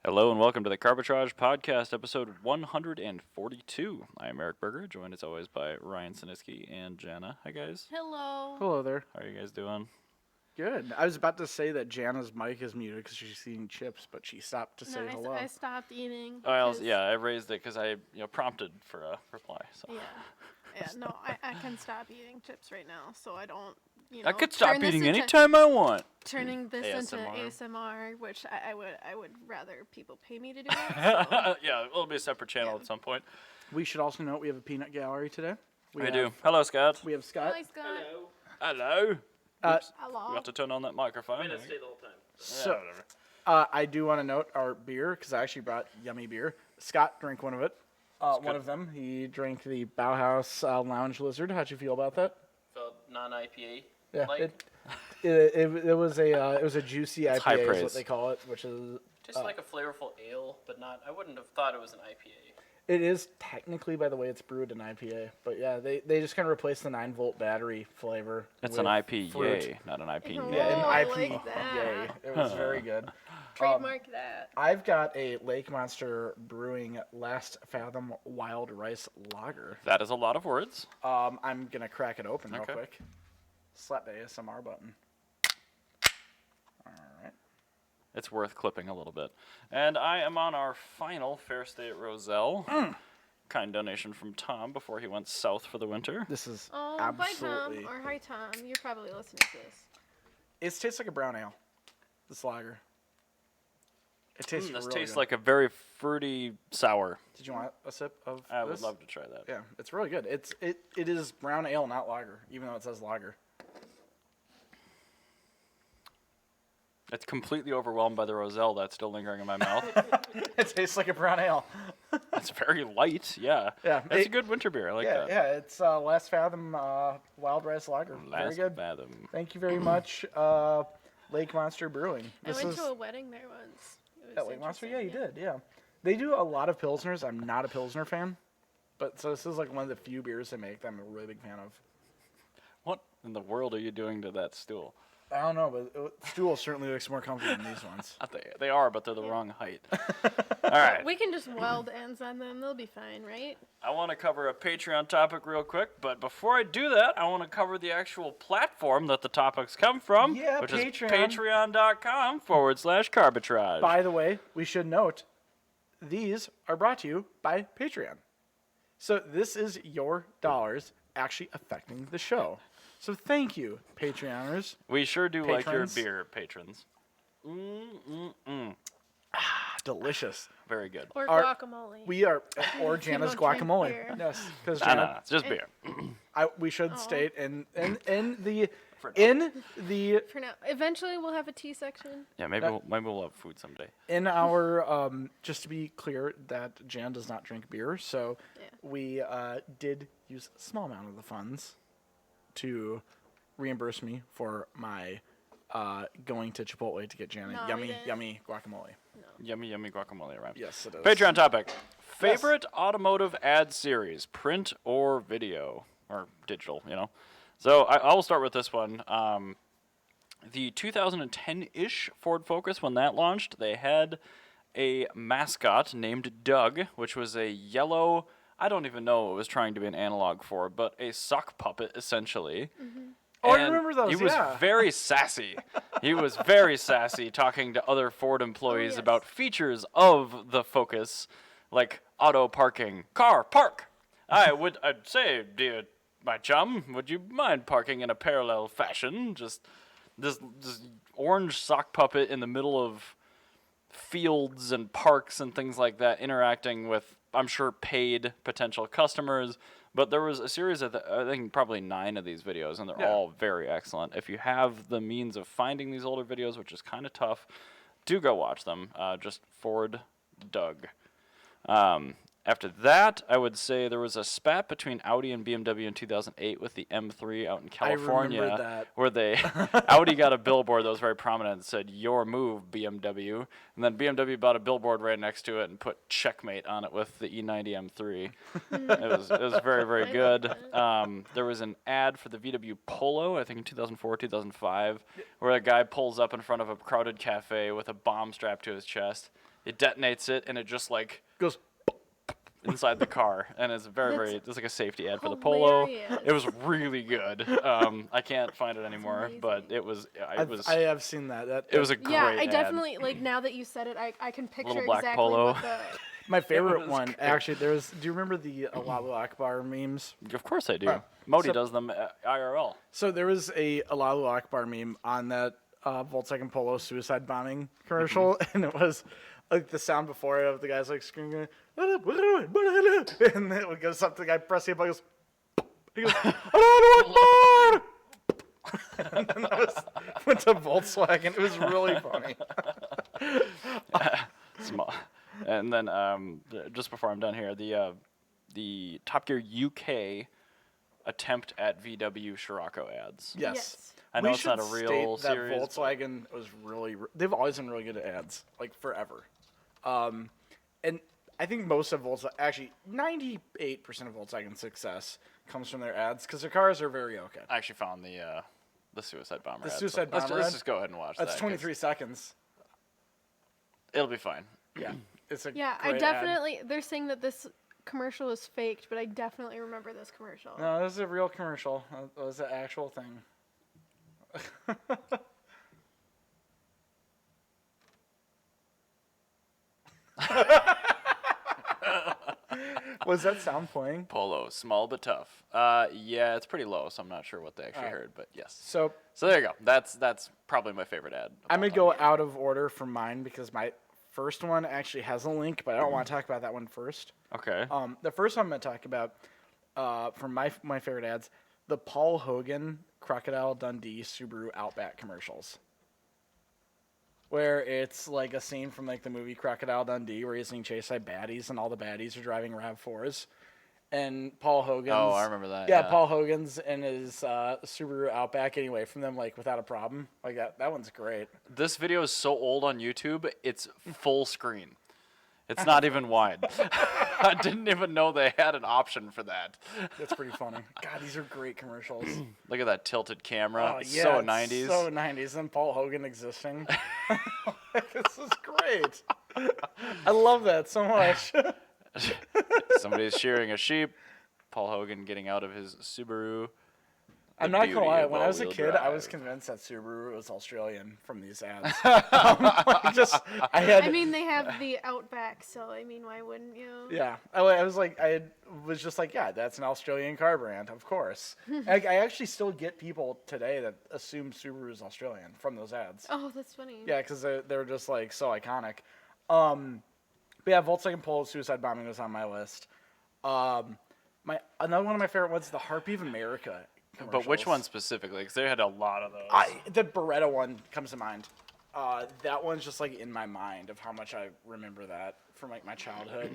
Hello and welcome to the Carbitrage Podcast, episode 142. I am Eric Berger, joined as always by Ryan Siniski and Jana. Hi guys. Hello. Hello there. How are you guys doing? Good. I was about to say that Jana's mic is muted because she's eating chips, but she stopped to say No, hello. I stopped eating. I raised it because I prompted for a reply. So. Yeah. No, I can stop eating chips right now, so I don't, I could stop turn eating this into- anytime I want. Turning this into ASMR. ASMR, which I would rather people pay me to do that. So. Yeah, it'll be a separate channel at some point. We should also note we have a peanut gallery today. We do. Hello, Scott. We have Scott. Hi, Scott. Hello. Oops. Hello. We have to turn on that microphone. I'm going to stay the whole time. So, Yeah, whatever. I do want to note our beer because I actually brought yummy beer. Scott drank one of it. One of them. He drank the Bauhaus Lounge Lizard. How'd you feel about that? Felt non-IPA. Yeah, Like, it was a juicy It's high IPA is praise. what they call it, which is just like a flavorful ale, but not. I wouldn't have thought it was an IPA. it is technically by the way it's brewed an IPA, but yeah, they just kind of replaced the 9-volt battery flavor. It's with an IPA, fruit. not an IPA. Yeah, Oh, I an IPA. like that. It was very good. Trademark that. I've got a Lake Monster Brewing Last Fathom Wild Rice Lager. That is a lot of words. I'm gonna crack it open real Okay. quick. Slap the ASMR button. All right. It's worth clipping a little bit. And I am on our final Fair State Roselle. Kind donation from Tom before he went south for the winter. This is Oh, absolutely. bye, Tom. Or hi, Tom. You're probably listening to this. It tastes like a brown ale. This lager. It tastes This really tastes good. like a very fruity sour. Did you want a sip of I this? would love to try that. Yeah, it's really good. It is brown ale, not lager, even though it says lager. It's completely overwhelmed by the Roselle that's still lingering in my mouth. It tastes like a brown ale. It's very light, yeah. Yeah, It's a good winter beer. I like that. Yeah, it's Last Fathom Wild Rice Lager. Very Last good. Fathom. Thank you very much, Lake Monster Brewing. I went to a wedding there once. It was At Lake Monster? Yeah, you interesting, did, yeah. They do a lot of Pilsners. I'm not a Pilsner fan. But so this is like one of the few beers they make that I'm a really big fan of. What in the world are you doing to that stool? I don't know, but stool certainly looks more comfortable than these ones. They are, but they're the wrong height. All right. We can just weld ends on them. They'll be fine, right? I want to cover a Patreon topic real quick, but before I do that, I want to cover the actual platform that the topics come from, Yeah, which Patreon. is patreon.com/carbitrage. By the way, we should note, these are brought to you by Patreon. So this is your dollars actually affecting the show. So thank you, Patreoners. We sure do like your Patrons. beer, patrons. Delicious. Very good. Or Our- guacamole. We are, or You Jana's don't drink guacamole. beer. Yes, because No, it's just beer. we should state in the For For now. Eventually, we'll have a tea section. Yeah, maybe we'll have food someday. in our just to be clear that Jan does not drink beer, so Yeah. we did use a small amount of the funds to reimburse me for my going to Chipotle to get Jana No, we yummy didn't. guacamole. Yummy, yummy guacamole, right? Yes, it is. Patreon topic. Favorite automotive ad series, print or video? Or digital, So I will start with this one. The 2010-ish Ford Focus, when that launched, they had a mascot named Doug, which was a yellow, I don't even know what it was trying to be an analog for, but a sock puppet, essentially. Oh, I And remember those, He was yeah. very sassy. He was very sassy talking to other Ford employees yes. about features of the Focus, like auto parking. Car, park! I'd say, dear my chum, would you mind parking in a parallel fashion? Just this orange sock puppet in the middle of fields and parks and things like that, interacting with, I'm sure, paid potential customers. But there was a series of, I think, probably 9 of these videos, and they're Yeah. all very excellent. If you have the means of finding these older videos, which is kind of tough, do go watch them. Just Ford Doug. After that, I would say there was a spat between Audi and BMW in 2008 with the M3 out in California, remember that. where Audi got a billboard that was very prominent that said "Your move, BMW," and then BMW bought a billboard right next to it and put "Checkmate" on it with the E90 M3. It was very, very good. There was an ad for the VW Polo, I think in 2004, 2005, where a guy pulls up in front of a crowded cafe with a bomb strapped to his chest. It detonates it, and it just like Goes. inside the car, and it's it's like a safety ad for the Polo. hilarious. It was really good. I can't find it anymore, but it was. I have seen that. It was a great Yeah, ad. I definitely like now that you said it. I can picture Little black exactly polo. what the. My favorite was one, great. actually, do you remember the Allahu Akbar memes? Of course I do. Right. Modi So- does them IRL. So there was a Allahu Akbar meme on that Volkswagen Polo suicide bombing commercial, and it was like the sound before it of the guys like screaming, and then it goes up to the guy pressing the button, he goes, Allahu Akbar! And then that went to Volkswagen. It was really funny. Small. And then just before I'm done here, the Top Gear UK attempt at VW Scirocco ads. Yes. I know We it's not a should real state that series. but- Volkswagen was they've always been really good at ads, like forever. And I think most of Volkswagen, actually 98% of Volkswagen's success comes from their ads because their cars are very okay. I actually found the suicide bomber. The ad, suicide so bomber Let's ad? just go ahead and watch That's that. 23 seconds. It'll be fine. Yeah. It's a Yeah, I great ad. definitely. They're saying that this commercial is faked, but I definitely remember this commercial. No, this is a real commercial. That was an actual thing. Was that sound playing? Polo, small but tough. Yeah, it's pretty low, so I'm not sure what they actually heard, but yes. So So there you go. That's probably my favorite ad. of I'm all gonna go time. out of order from mine because my first one actually has a link, but I don't want to talk about that one first. Okay. The first one I'm gonna talk about from my favorite ads, the Paul Hogan Crocodile Dundee Subaru Outback commercials, where it's like a scene from like the movie Crocodile Dundee where he's being chased by baddies and all the baddies are driving RAV4s, and Paul Hogan's. Oh, I remember that. Yeah, Paul Hogan's in his Subaru Outback getting away from them like without a problem. Like that one's great. This video is so old on YouTube, it's full screen. It's not even wide. I didn't even know they had an option for that. That's pretty funny. God, these are great commercials. Look at that tilted camera. Oh, It's yeah, so it's 90s. So 90s. And Paul Hogan existing. This is great. I love that so much. Somebody's shearing a sheep. Paul Hogan getting out of his Subaru. I'm The not gonna beauty lie. of When I was a all-wheel kid, I was drive. convinced that Subaru was Australian from these ads. I had. I mean, they have the Outback, so I mean, why wouldn't you? Yeah, I was just like, yeah, that's an Australian car brand, of course. I actually still get people today that assume Subaru is Australian from those ads. Oh, that's funny. Yeah, because they're just like so iconic. But yeah, Volkswagen Polo Suicide Bombing was on my list. Another one of my favorite ones, the Heartbeat of America. But which commercials. one specifically? Because they had a lot of those. The Beretta one comes to mind. That one's just like in my mind of how much I remember that from like my childhood.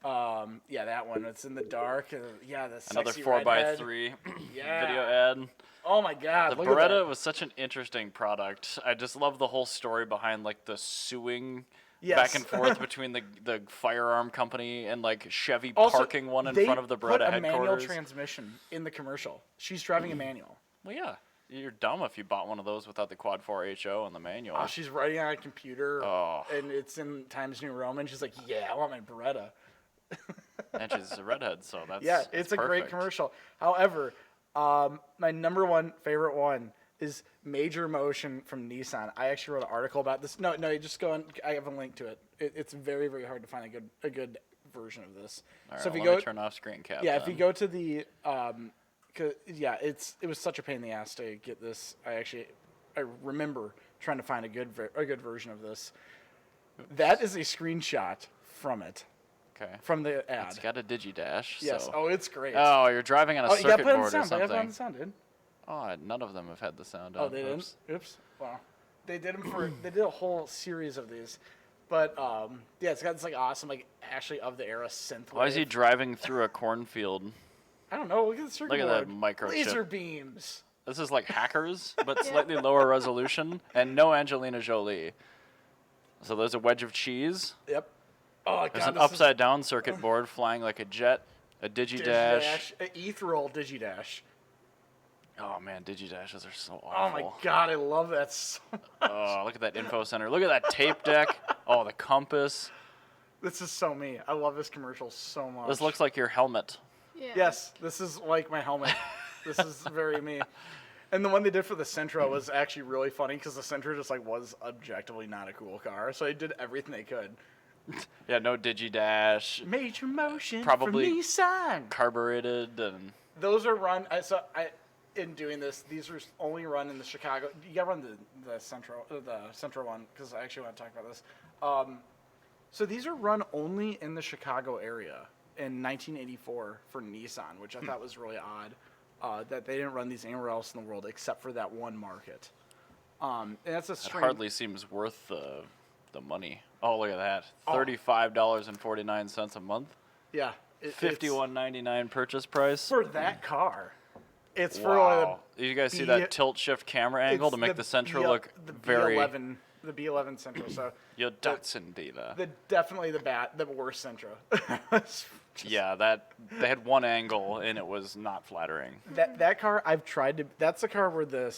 Yeah, that one. It's in the dark. Yeah, the Another sexy 4x3 Yeah. video ad. Oh my God! The look at that. Beretta was such an interesting product. I just love the whole story behind like the suing Yes. back and forth between the firearm company and like Chevy Also, parking one in they front of the put Beretta a manual headquarters. transmission in the commercial. She's driving a manual. Well, yeah, you're dumb if you bought one of those without the Quad 4 HO and the manual. Oh, she's writing on a computer, Oh. and it's in Times New Roman. She's like, "Yeah, I want my Beretta." And she's a redhead, so that's Yeah, it's a great perfect. commercial. However, my number one favorite one is Major Motion from Nissan. I actually wrote an article about this. No, you just go and I have a link to it. It's very, very hard to find a good version of this. All right, so if you let go, me turn off screen cap. yeah, if you then. go to the, it was such a pain in the ass to get this. I remember trying to find a good version of this. That is a screenshot from it, Okay. from the ad. It's got a DigiDash. Yes. So. Oh, it's great. Oh, you're driving on a Oh, you gotta circuit put it on board or sound. You gotta put it on something. sound, dude. Oh, none of them have had the sound Oh, on. they Oops. didn't? Oops. Wow. They did them they did a whole series of these. But yeah, it's got this like awesome like actually of the era synth. Why is he wave. driving through a cornfield? I don't know. Look at the circuit Look at that board. microchip. Laser beams. This is like Hackers, but slightly lower resolution, and no Angelina Jolie. So there's a wedge of cheese. Yep. Oh There's god. an upside down circuit board flying like a jet, a Digidash. Ethereal Digidash. Oh man, Digidashes are so Oh awful. my god, I love that so much. Oh, look at that info center. Look at that tape deck. Oh, the compass. This is so me. I love this commercial so much. This looks like your helmet. Yeah. Yes, this is like my helmet. This is very me. And the one they did for the Sentra was actually really funny because the Sentra just like was objectively not a cool car, so they did everything they could. Yeah, no Digidash. Major motion Probably from Nissan. Carbureted and Those are run. In doing this, these are only run in the Chicago. You gotta run the Central one because I actually want to talk about this. So these are run only in the Chicago area in 1984 for Nissan, which I thought was really odd. That they didn't run these anywhere else in the world except for that one market. And that's a it strange. hardly seems worth the money. Oh, look at that. Oh. $35.49 a month. Yeah. $51.99 purchase price. For that car. It's for Wow. You guys see B- that tilt shift camera angle it's to make the Sentra B- look the very B11, the B11 Sentra. So your Datsun dealer. definitely the worst Sentra. Yeah, that they had one angle and it was not flattering. That car I've tried to. That's the car where the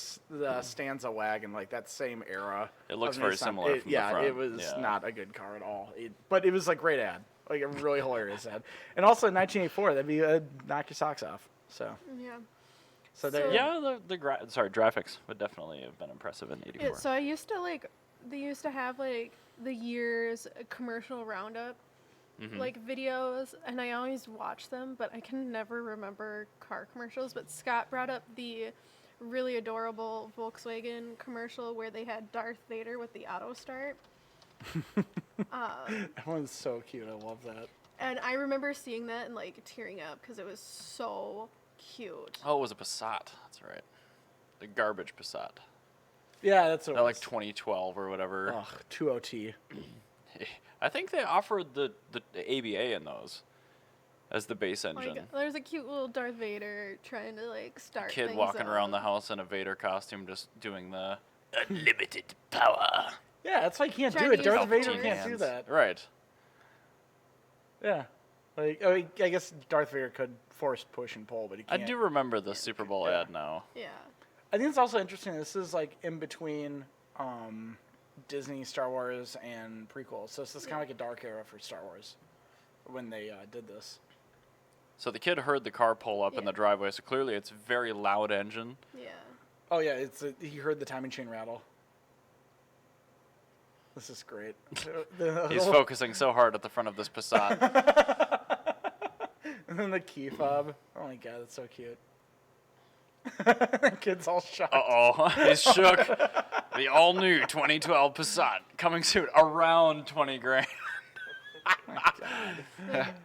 Stanza wagon, like that same era. It looks of very Nissan. similar from the yeah, front. it was Yeah. not a good car at all. But it was a great ad, like a really hilarious ad. And also in 1984, that'd be knock your socks off. So Yeah. there. So- Yeah, graphics would definitely have been impressive in '84. Yeah, so I used to they used to have like the year's commercial roundup, like videos, and I always watch them, but I can never remember car commercials. But Scott brought up the really adorable Volkswagen commercial where they had Darth Vader with the auto start. That one's so cute. I love that. And I remember seeing that and like tearing up because it was so cute. Oh, it was a Passat. That's right. The garbage Passat. Yeah, that's what. That like 2012 or whatever. Ugh, 20T. I think they offered the ABA in those as the base Like, engine. there's a cute little Darth Vader trying to like start Kid things walking around the up. house in a Vader costume, just doing the unlimited power. Yeah, that's why you can't do Trying to it. use Darth the Vader force. can't do that. Right. Yeah. Like, I guess Darth Vader could force push and pull, but he I can't. do remember the Super Bowl Yeah. ad now. Yeah. I think it's also interesting. This is like in between Disney, Star Wars, and prequels. So it's this kind of like a dark era for Star Wars when they did this. So the kid heard the car pull up in Yeah. the driveway, so clearly it's a very loud engine. Yeah. Oh yeah, he heard the timing chain rattle. This is great. He's focusing so hard at the front of this Passat. And then the key fob. Oh my god, that's so cute. The kid's all shocked. Uh-oh, he's shook. The all-new 2012 Passat coming soon, around 20 grand.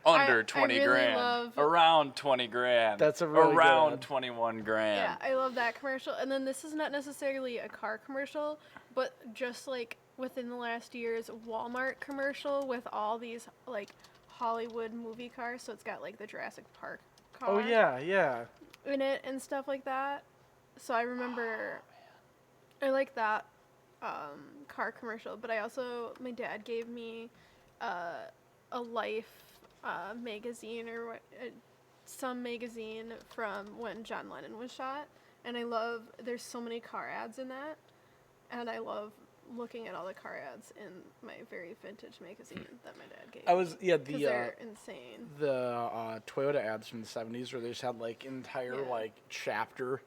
Under I 20 really grand. love- Around 20 grand. That's a really good around ad. 21 grand. Yeah, I love that commercial. And then this is not necessarily a car commercial, but just like within the last year's Walmart commercial with all these like Hollywood movie cars. So it's got like the Jurassic Park car Oh yeah. in it and stuff like that. So I remember I like that car commercial, but I also, my dad gave me a Life magazine or some magazine from when John Lennon was shot, and I love, there's so many car ads in that, and I love looking at all the car ads in my very vintage magazine that my dad gave I was me, 'cause they're insane. the Toyota ads from the 70s where they just had like entire Yeah. like chapter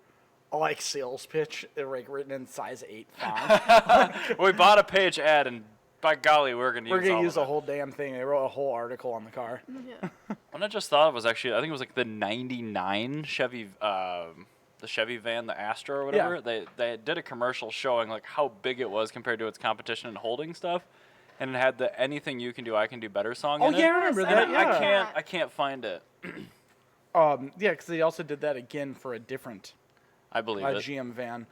like sales pitch like written in size 8 font. We bought a page ad, and by golly, we're going to use We're gonna all use of the it. whole damn thing. They wrote a whole article on the car. Yeah. What I just thought of was actually, I think it was like the 99 Chevy, the Chevy van, the Astra or whatever. Yeah. They did a commercial showing like how big it was compared to its competition in holding stuff, and it had the "Anything You Can Do, I Can Do Better" song Oh in yeah, I it. remember Yes, that. And Yeah. I can't find it. Yeah, because they also did that again for a different I believe it. GM van.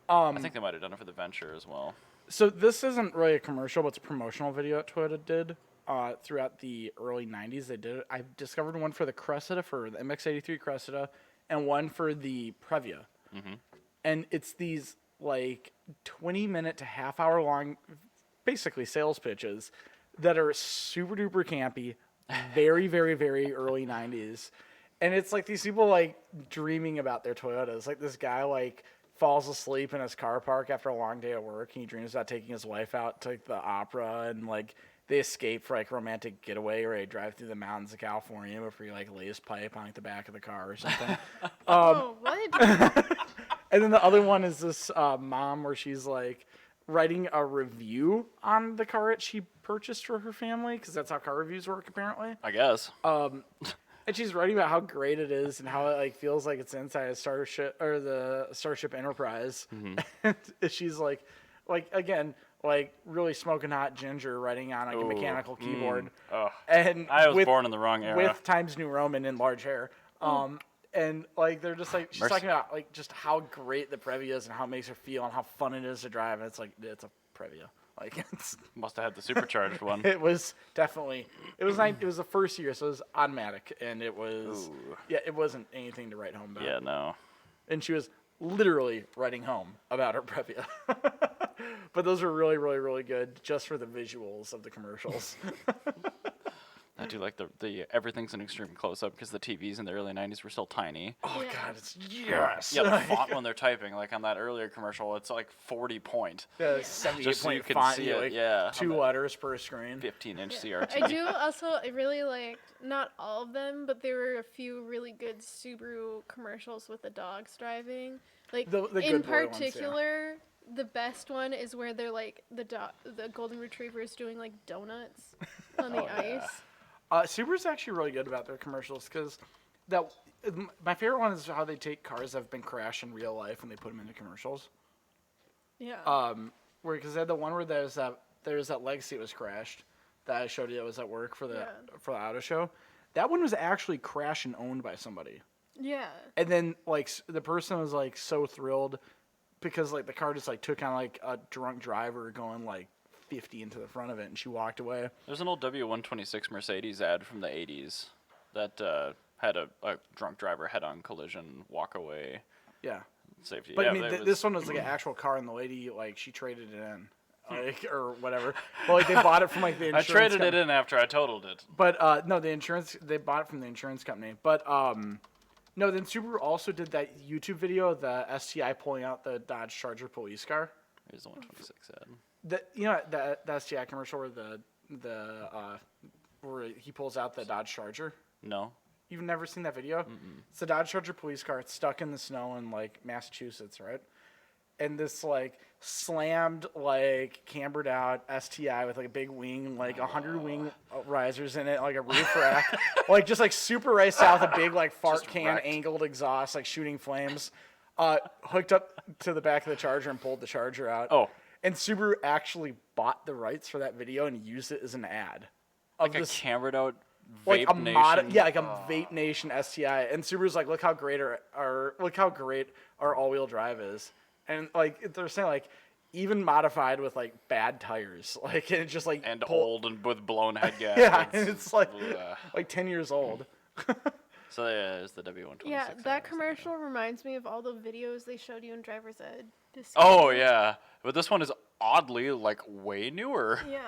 I think they might have done it for the Venture as well. So this isn't really a commercial, but it's a promotional video that Toyota did throughout the early 90s. They did it. I discovered one for the Cressida, for the MX-83 Cressida, and one for the Previa. Mm-hmm. And it's these like 20-minute to half-hour long, basically sales pitches that are super duper campy, very, very, very early 90s. And it's like these people like dreaming about their Toyotas. Like this guy like falls asleep in his car park after a long day at work, and he dreams about taking his wife out to like, the opera, and like they escape for like a romantic getaway, or they drive through the mountains of California before he like lays pipe on like the back of the car or something. Oh, what? And then the other one is this mom where she's like writing a review on the car that she purchased for her family, because that's how car reviews work apparently. I guess. And she's writing about how great it is and how it like feels like it's inside a Starship, or the Starship Enterprise. And she's like again, like really smoking hot ginger writing on like a mechanical keyboard. Oh. And I was born in the wrong era. with Times New Roman in large hair. And like they're just like, she's Mercy. talking about like just how great the Previa is and how it makes her feel and how fun it is to drive. And it's like, it's a Previa. Like Must have had the supercharged one. it was definitely, it was the first year, so it was automatic, and it was Ooh. it wasn't anything to write home about. Yeah, no. And she was literally writing home about her Previa. But those were really, really, really good just for the visuals of the commercials. I do like the everything's an extreme close-up, because the TVs in the early 90s were still tiny. Oh Yeah. God, it's yes. Yeah, the font when they're typing, like on that earlier commercial, it's like 40 point. Yeah, 78 Just so you point can font, see you it, like yeah. 2 letters per screen. 15-inch Yeah. CRT. I do also, I really liked, not all of them, but there were a few really good Subaru commercials with the dogs driving. Like, The good in boy ones, yeah. particular, the best one is where they're like, the golden retriever is doing like donuts on the ice. Subaru's actually really good about their commercials, because my favorite one is how they take cars that have been crashed in real life and they put them into commercials. Yeah. Because they had the one where there's that Legacy that was crashed that I showed you that was at work for the auto show. That one was actually crashed and owned by somebody. Yeah. And then like the person was like so thrilled because like the car just like took on like a drunk driver going like 50 into the front of it, and she walked away. There's an old W126 Mercedes ad from the 80s that had a drunk driver head-on collision, walk away, Yeah. safety. But yeah, I mean, this one was like an actual car, and the lady like she traded it in, like or whatever. Well, like they bought it from like the I insurance. traded it in after I totaled it. But no, they bought it from the insurance company. But no, then Subaru also did that YouTube video, the STI pulling out the Dodge Charger police car. Here's the 126 ad. The STI commercial where he pulls out the Dodge Charger. No. You've never seen that video? It's a Dodge Charger police car. It's stuck in the snow in like Massachusetts, right? And this like slammed, like cambered out STI with like a big wing, like 100 wing risers in it, like a roof rack, like just like super right south, a big like fart Just can, wrecked. angled exhaust, like shooting flames, hooked up to the back of the Charger and pulled the Charger out. Oh. And Subaru actually bought the rights for that video and used it as an ad. Of Like a this, cambered out like Vape a Nation. like a Vape Nation STI, and Subaru's like, look how great our all-wheel drive is, and like they're saying like even modified with like bad tires, like and it just like And pull- old and with blown head gaskets. yeah, and it's like Ugh. 10 years old. So yeah, there's the W126. Yeah, ad. that commercial reminds me of all the videos they showed you in driver's ed. Oh yeah, but this one is oddly like way newer. Yeah.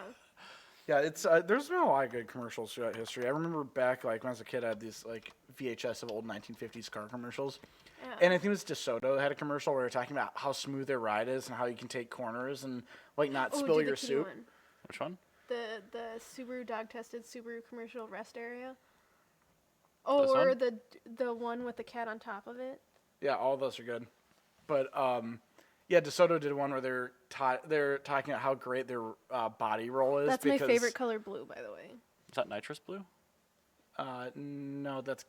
Yeah, it's there's been a lot of good commercials throughout history. I remember back like when I was a kid, I had these like VHS of old 1950s car commercials. Yeah. And I think it was DeSoto had a commercial where they're talking about how smooth their ride is and how you can take corners and like not Oh, spill did the your kitty soup. one. Which one? The Subaru dog tested Subaru commercial rest area. Oh, This or one? the one with the cat on top of it. Yeah, all of those are good. But yeah, DeSoto did one where they're talking about how great their body roll is. That's my favorite color, blue, by the way. Is that nitrous blue? No, that's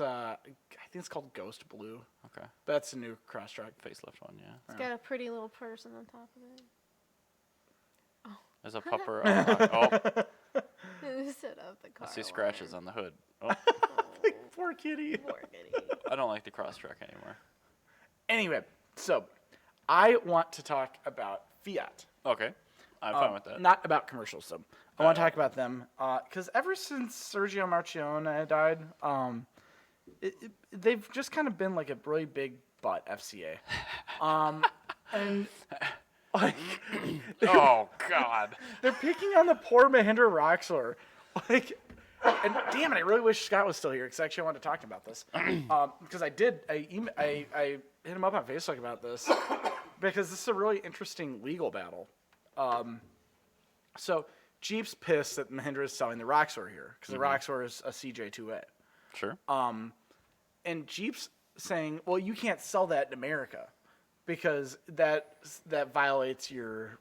I think it's called Ghost Blue. Okay, That's a new Crosstrek. facelift one. Yeah. It's got a pretty little person on top of it. There's a pupper. Oh, Set up the car. I see scratches on the hood. Oh, Poor kitty. Poor kitty. I don't like the Crosstrek anymore. Anyway, so I want to talk about Fiat. Okay. I'm fine with that. Not about commercials, though. I want to talk about them because ever since Sergio Marchionne died, they've just kind of been like a really big butt FCA, and like Oh God. they're picking on the poor Mahindra Roxor, like. And damn it, I really wish Scott was still here because actually I wanted to talk about this. Because I hit him up on Facebook about this because this is a really interesting legal battle. So Jeep's pissed that Mahindra is selling the Roxor here because the Roxor is a CJ2A. Sure. And Jeep's saying, well, you can't sell that in America because that violates your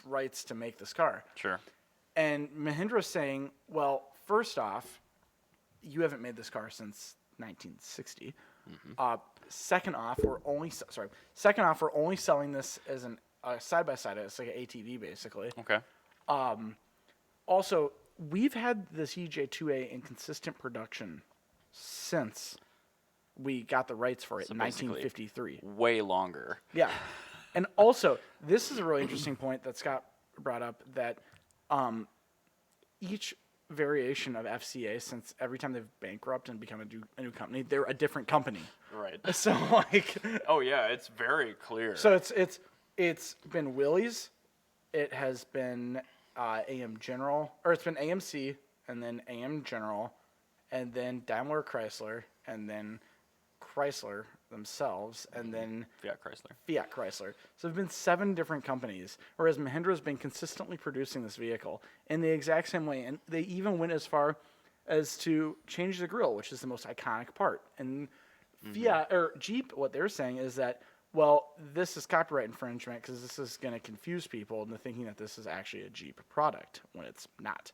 rights to make this car. Sure. And Mahindra's saying, well, first off, you haven't made this car since 1960. Second off, we're only selling this as a side-by-side. It's like an ATV, basically. Okay. Also, we've had the CJ2A in consistent production since we got the rights for it in basically 1953. Way longer. Yeah. And also, this is a really interesting point that Scott brought up, that each variation of FCA, since every time they've bankrupted and become a new company, they're a different company. Right. So, like... Oh, yeah, it's very clear. So it's been Willys, it has been AM General, or it's been AMC, and then AM General, and then Daimler Chrysler, and then Chrysler themselves, and then Fiat Chrysler. So there have been 7 different companies, whereas Mahindra has been consistently producing this vehicle in the exact same way. And they even went as far as to change the grille, which is the most iconic part. And Fiat or Jeep, what they're saying is that, well, this is copyright infringement because this is going to confuse people into thinking that this is actually a Jeep product when it's not.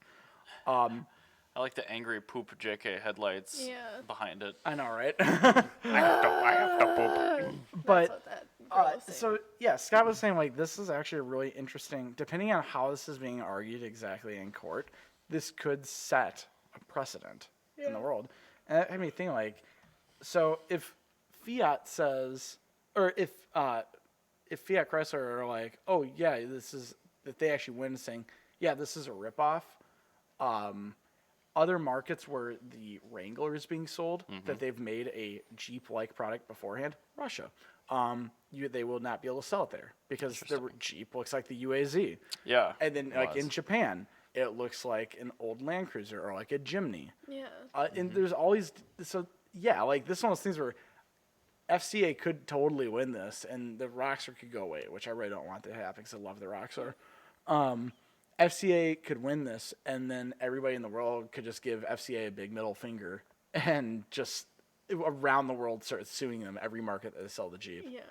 I like the angry poop JK headlights behind it. I know, right? I have to poop. But That's what that girl was saying. so yeah, Scott was saying like this is actually a really interesting. Depending on how this is being argued exactly in court, this could set a precedent in the world. And that made me think like, so if Fiat says, or if Fiat Chrysler are like, oh yeah, this is that they actually win saying, yeah, this is a ripoff. Other markets where the Wrangler is being sold, that they've made a Jeep-like product beforehand, Russia, they will not be able to sell it there because the Jeep looks like the UAZ. Yeah. And then like in Japan, it looks like an old Land Cruiser or like a Jimny. Yeah. And there's always so yeah, like this is one of those things where FCA could totally win this, and the Roxor could go away, which I really don't want to happen because I love the Roxor. FCA could win this, and then everybody in the world could just give FCA a big middle finger and just around the world start suing them every market that they sell the Jeep. Yeah.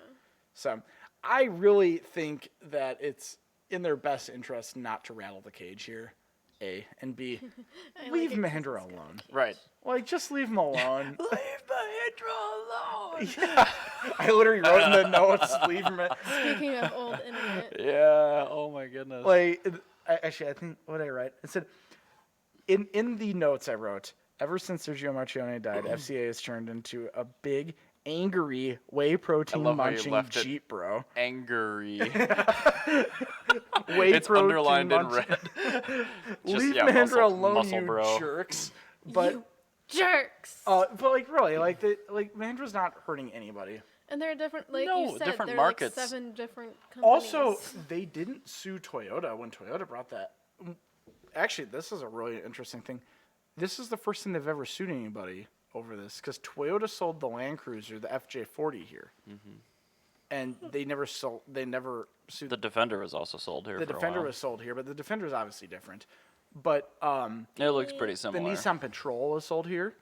So I really think that it's in their best interest not to rattle the cage here, A, and B, leave Mahindra alone. Right. Like, just leave them alone. Leave Mahindra alone. Yeah. I literally wrote in the notes, leave them. Speaking of old internet. Yeah. Oh my goodness. Like, actually, I think, what did I write? It said, in the notes I wrote, ever since Sergio Marchionne died, FCA has turned into a big, angry, whey protein munching Jeep, bro. Angry. Whey It's protein underlined in munching. red. Leave Mahindra alone, muscle, you bro. jerks. But, You jerks. but like, really, like Mahindra's not hurting anybody. And there are different, like No, you said, different there markets. are like 7 different companies. Also, they didn't sue Toyota when Toyota brought that. Actually, this is a really interesting thing. This is the first time they've ever sued anybody over this because Toyota sold the Land Cruiser, the FJ40 here, and they never sued. The Defender was also sold here. The for Defender a while. was sold here, but the Defender is obviously different. But It looks pretty the similar. Nissan Patrol was sold here.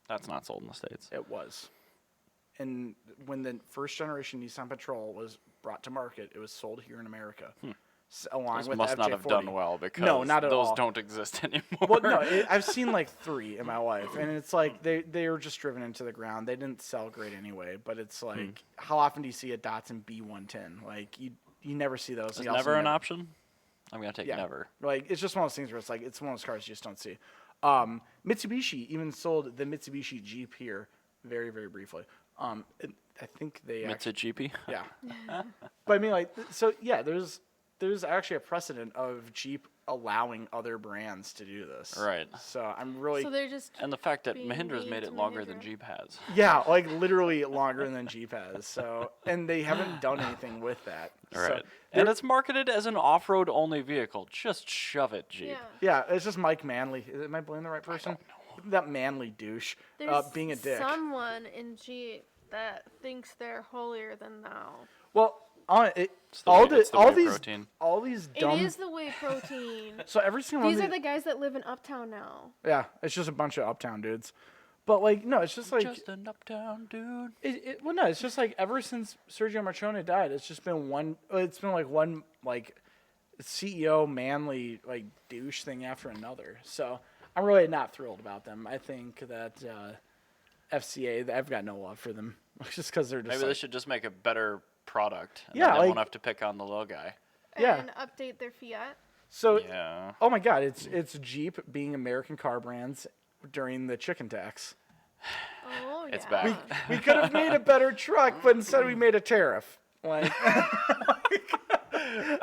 That's not sold in the States. It was. And when the first generation Nissan Patrol was brought to market, it was sold here in America. Along Those with must the not have FJ40. done well because No, not at those all. don't exist anymore. Well, no, I've seen like 3 in my life, and it's like they were just driven into the ground. They didn't sell great anyway, but it's like, how often do you see a Datsun B110? Like, you never see those. Is You also never an never- option? I'm going to take never. Like, it's just one of those things where it's like, it's one of those cars you just don't see. Mitsubishi even sold the Mitsubishi Jeep here very, very briefly. think they actually, Mitsubishi. yeah. But I mean, like, so yeah, there's actually a precedent of Jeep allowing other brands to do this. Right. So I'm really So they're just And the fact that being Mahindra's mean made to it longer than Mahindra. Jeep has. yeah, like literally longer than Jeep has. So and they haven't done anything with that. Right. So And it's marketed as an off-road only vehicle. Just shove it, Jeep. yeah. yeah, it's just Mike Manley. Am I blaming the right person? That Manley douche There's being a dick. someone in Jeep that thinks they're holier than thou. Well, It's the whey protein. all these dumb. It is the whey protein. So every single These one are of the guys that live in Uptown now. yeah, it's just a bunch of uptown dudes. But like no, it's just like Just an uptown dude. well no, it's just like ever since Sergio Marchionne died, it's just been one. It's been like one like CEO Manley like douche thing after another. So I'm really not thrilled about them. I think that FCA, I've got no love for them. Just because they're just Maybe like, they should just make a better product. And Yeah, then they like- won't have to pick on the little guy. Yeah. And update their Fiat. so. Yeah. Oh my God, it's Jeep being American car brands during the chicken tax. Oh, It's yeah. back. We could have made a better truck, but instead we made a tariff. Like,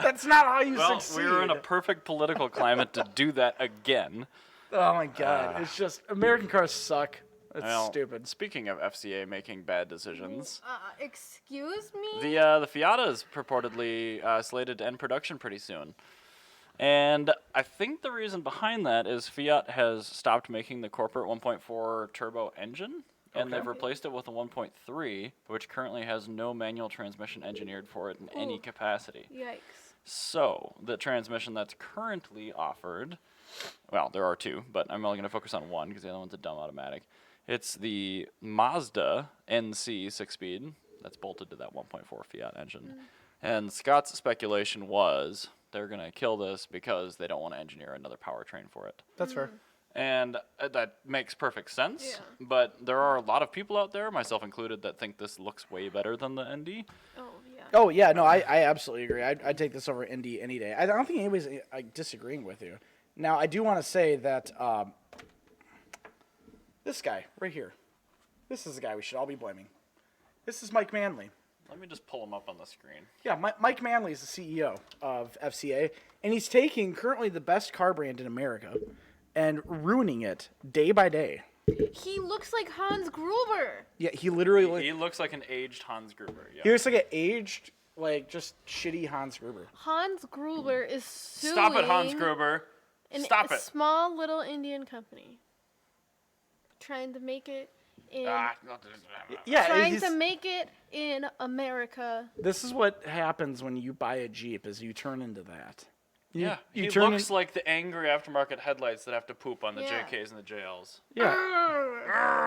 that's not how you Well, succeed. we were in a perfect political climate to do that again. Oh my God, it's just American cars suck. It's Well, stupid. Speaking of FCA making bad decisions, Excuse me? the Fiata is purportedly slated to end production pretty soon. And I think the reason behind that is Fiat has stopped making the corporate 1.4 turbo engine, and they've replaced it with a 1.3, which currently has no manual transmission engineered for it in any Ooh. capacity. Yikes. So the transmission that's currently offered, well, there are two, but I'm only going to focus on one because the other one's a dumb automatic. It's the Mazda NC 6-speed that's bolted to that 1.4 Fiat engine. And Scott's speculation was they're going to kill this because they don't want to engineer another powertrain for it. That's fair. And that makes perfect sense. Yeah. But there are a lot of people out there, myself included, that think this looks way better than the ND. Oh, yeah. Oh yeah, no, I absolutely agree. I'd take this over Indy any day. I don't think anybody's disagreeing with you. Now I do want to say that this guy right here, this is the guy we should all be blaming. This is Mike Manley. Let me just pull them up on the screen. Yeah, Mike Manley is the CEO of FCA, and he's taking currently the best car brand in America and ruining it day by day. He looks like Hans Gruber. Yeah, he literally He looks like an aged Hans Gruber. Yeah. he looks like an aged, like just shitty Hans Gruber. Hans Gruber is suing Stop it, Hans Gruber. Stop a it. small little Indian company. Trying to make it in Yeah, trying he's- to make it in America. this is what happens when you buy a Jeep: is you turn into that. Yeah, you he turn looks like the angry aftermarket headlights that have to poop on the Yeah. JKs and the JLs. Yeah,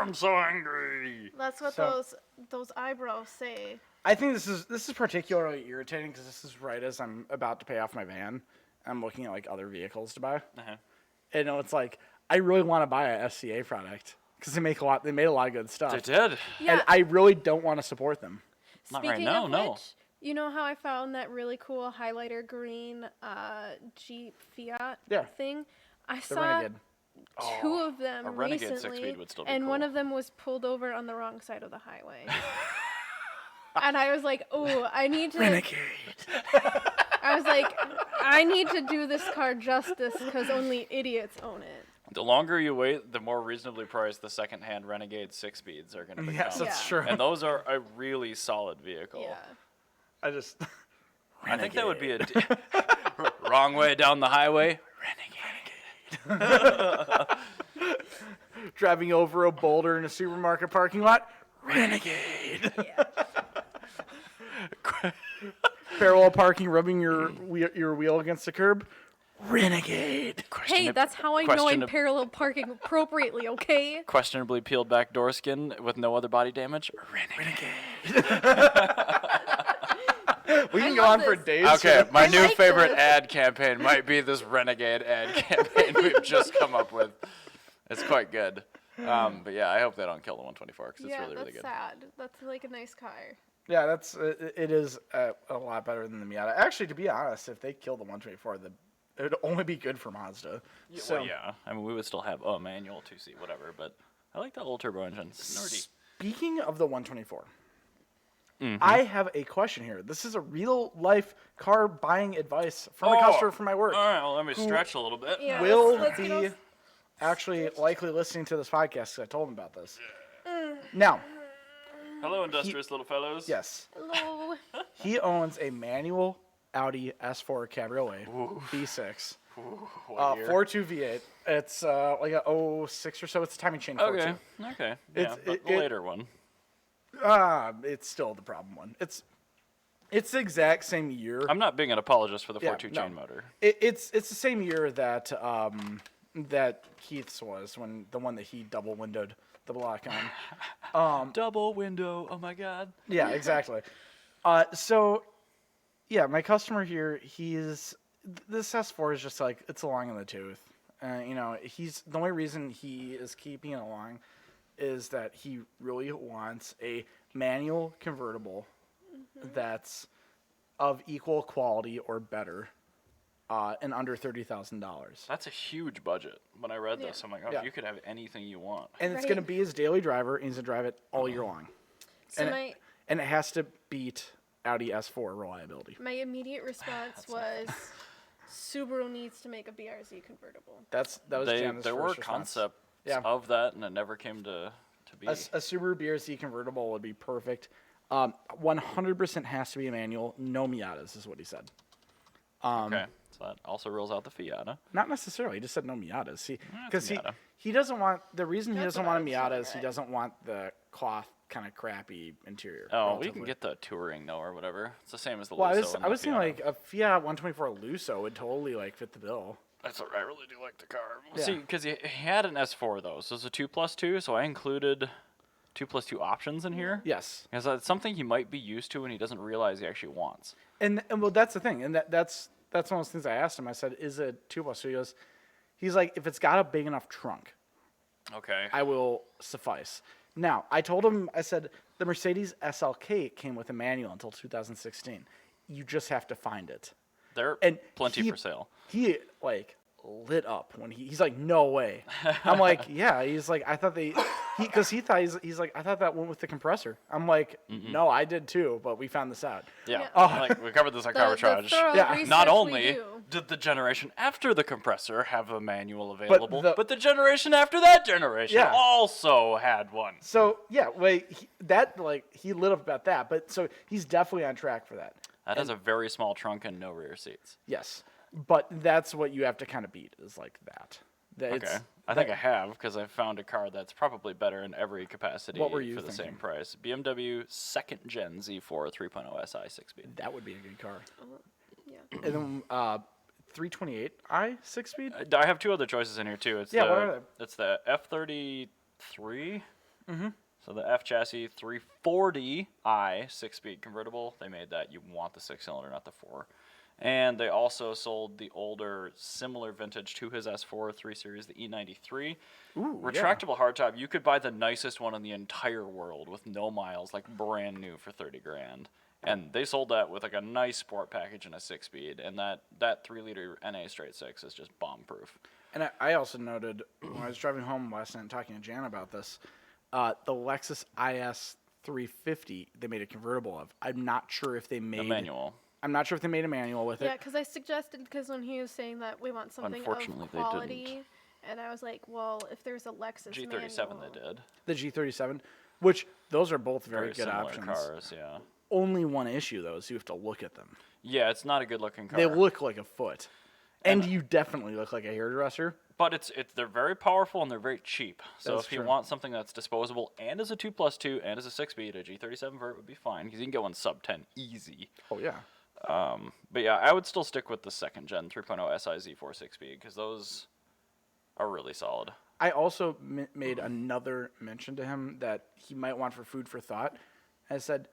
I'm so angry. That's what So- those eyebrows say. I think this is particularly irritating because this is right as I'm about to pay off my van. I'm looking at like other vehicles to buy, Uh-huh. and it's like I really want to buy a FCA product because they made a lot of good stuff. They did. Yeah. And I really don't want to support them. Not Speaking right now, of no. which, you know how I found that really cool highlighter green Jeep Fiat Yeah. thing? I The saw Renegade. two of them a Renegade recently, 6-speed would still be and one cool. of them was pulled over on the wrong side of the highway. And I was like, "Oh, I need to." Renegade. I was like, "I need to do this car justice because only idiots own it." The longer you wait, the more reasonably priced the second-hand Renegade 6-speeds are going to become. Yes, that's Yeah. true. And those are a really solid vehicle. Yeah. I just. I think that would be wrong way down the highway. Driving over a boulder in a supermarket parking lot. Renegade. Parallel parking, rubbing your wheel against the curb. Renegade. Hey, that's how I know I'm questionab- parallel parking appropriately, okay? Questionably peeled back door skin with no other body damage. We can I go love on for this. days. Okay, my I new like favorite this. ad campaign might be this Renegade ad campaign we've just come up with. It's quite good. But yeah, I hope they don't kill the 124 because it's Yeah, really, that's really good. sad. That's like a nice car. Yeah, it is a lot better than the Miata. Actually, to be honest, if they kill the 124, it would only be good for Mazda. So, Well, yeah, I mean, we would still have a manual 2C, whatever, but I like that little turbo engine. It's nerdy. speaking of the 124, I have a question here. This is a real life car buying advice from a customer from my work. All right, well, let me stretch a little bit. Yeah, Will let's get be off- actually likely listening to this podcast because I told him about this. Now, Hello, industrious little fellows. yes, Hello. he owns a manual Audi S4 Cabriolet V6. What year? 4.2 V8. It's like a 06 or so. It's a timing chain 4.2. Okay. Yeah, It's- but the later one. It's still the problem one. It's the exact same year. I'm not being an apologist for the 4.2 no. chain motor. It's the same year that that Keith's was, when the one that he double windowed the block on. Double window. Oh my God. Yeah, exactly. So yeah, my customer here, this S4 is just like, it's long in the tooth. The only reason he is keeping it along is that he really wants a manual convertible that's of equal quality or better, and under $30,000. That's a huge budget. When I read this, I'm like, oh, Yeah. you could have anything you want. And it's Right. going to be his daily driver, and he's going to drive it all year long. So And it has to beat Audi S4 reliability. my immediate response was, Subaru needs to make a BRZ convertible. That was Jana's There first were response. concepts Yeah. of that, and it never came to be. A Subaru BRZ convertible would be perfect. 100% has to be a manual. No Miatas is what he said. Okay, so that also rules out the Fiat, huh? Not necessarily. He just said no Miatas. Because Miata. he doesn't want, the reason he That's doesn't what want a I was Miata saying, is he right? doesn't want the cloth kind of crappy interior. Oh, we relatively. can get the touring though, or whatever. It's the same as the Well, Lusso. I was thinking like a Fiat 124 Lusso would totally like fit the bill. That's what I really do like the car. Yeah. See, because he had an S4 though, so it's a 2+2. So I included 2+2 options in here. Yes. Because that's something he might be used to, and he doesn't realize he actually wants. And well, that's the thing. And that's one of those things I asked him. I said, is it 2+2? He's like, if it's got a big enough trunk, Okay. I will suffice. Now, I told him, I said, the Mercedes SLK came with a manual until 2016. You just have to find it. They're And plenty for sale. He like lit up when he's like, no way. I'm like, yeah. He's like, I thought because he thought he's like, I thought that went with the compressor. I'm like, no, I did too, but we found this out. Yeah. Yeah. Oh. Like we covered this on The Carbitrage. thorough Yeah. research Not we only do. did the generation after the compressor have a manual available, the- but the generation after that generation Yeah. also had one. So yeah, like he lit up about that, but so he's definitely on track for that. That has a very small trunk and no rear seats. Yes, but that's what you have to kind of beat is like that. Okay. I think I have, because I found a car that's probably better in every capacity What were you for the thinking? same price. BMW second gen Z4 3.0 SI 6-speed. that would be a good car. Yeah. And then 328i 6-speed. I have two other choices in here too. It's Yeah, the, what are they? It's the F33. Mm-hmm. So the F chassis 340i 6-speed convertible. They made that. You want the 6-cylinder, not the 4. And they also sold the older, similar vintage to his S4 3 Series, the E93. Ooh, Retractable hardtop. You could buy the nicest one in the entire world with no miles, like brand new for $30,000. And they sold that with like a nice sport package and a 6-speed. And that 3-liter NA straight 6 is just bomb-proof. And I also noted when I was driving home last night and talking to Jan about this, the Lexus IS 350 they made a convertible of. I'm not sure if they made The manual. I'm not sure if they made a manual with Yeah, it. because I suggested, because when he was saying that we want something Unfortunately, of they quality, didn't. and I was like, well, if there's a Lexus G37 manual, they did. The G37, which those are both very good similar options. cars, yeah. Only one issue though is you have to look at them. Yeah, it's not a good looking car. They look like a foot, and you definitely look like a hairdresser. But they're very powerful and they're very cheap. So That's if you true. want something that's disposable and is a 2+2 and is a 6-speed, a G37 Vert would be fine, because you can get one sub 10 easy. Oh yeah. But yeah, I would still stick with the second gen 3.0 SI Z4 6-speed, because those are really solid. I also made another mention to him that he might want for food for thought. I said,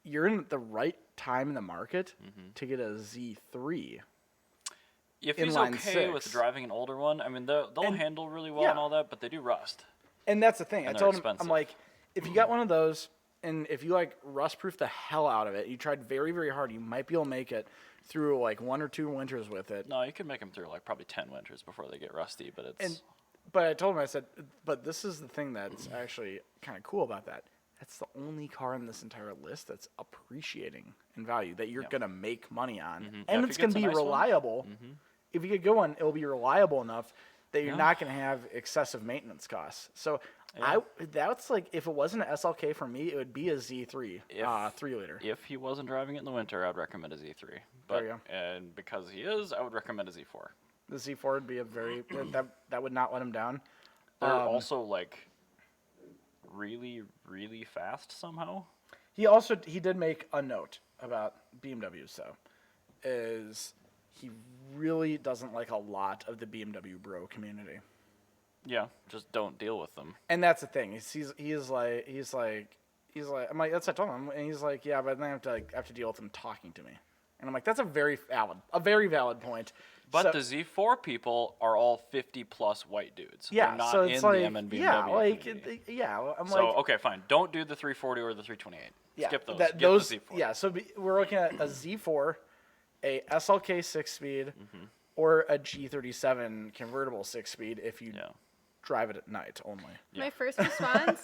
you're in the right time in the market to get a Z3. If he's Inline okay with 6. driving an older one, I mean, they'll And- handle really well yeah. and all that, but they do rust. And that's the thing. And I they're told him, expensive. I'm like, if you got one of those, and if you like rust-proof the hell out of it, you tried very, very hard, you might be able to make it through like 1 or 2 winters with it. No, you can make them through like probably 10 winters before they get rusty, but it's... But I told him, I said, but this is the thing that's actually kind of cool about that. that's the only car in this entire list that's appreciating in value that you're gonna make money on, Yeah, and if it's he gonna gets a be nice one. reliable. If you get a good one, it'll be reliable enough that you're Yeah. not gonna have excessive maintenance costs. So that's like, if it wasn't an SLK for me, it would be a Z3 3-liter. If he wasn't driving it in the winter, I'd recommend a Z3. But, you go. And because he is, I would recommend a Z4. The Z4 would be a very that would not let him down. They're also like really, really fast somehow. He did make a note about BMWs though, is he really doesn't like a lot of the BMW bro community. Yeah, just don't deal with them. And that's the thing. He's like I'm like, that's what I told him, and he's like, yeah, but then I have to deal with him talking to me, and I'm like, that's a very valid point. But So- the Z4 people are all 50-plus white dudes. yeah, They're not so it's in like the M and BMW yeah, like community. I'm So like okay, fine. Don't do the 340 or the 328. yeah, Skip those. that- Get those the Z4. yeah. So we're looking at a Z4, a SLK 6-speed, Mm-hmm. or a G37 convertible 6-speed if you Yeah. drive it at night only. Yeah. My first response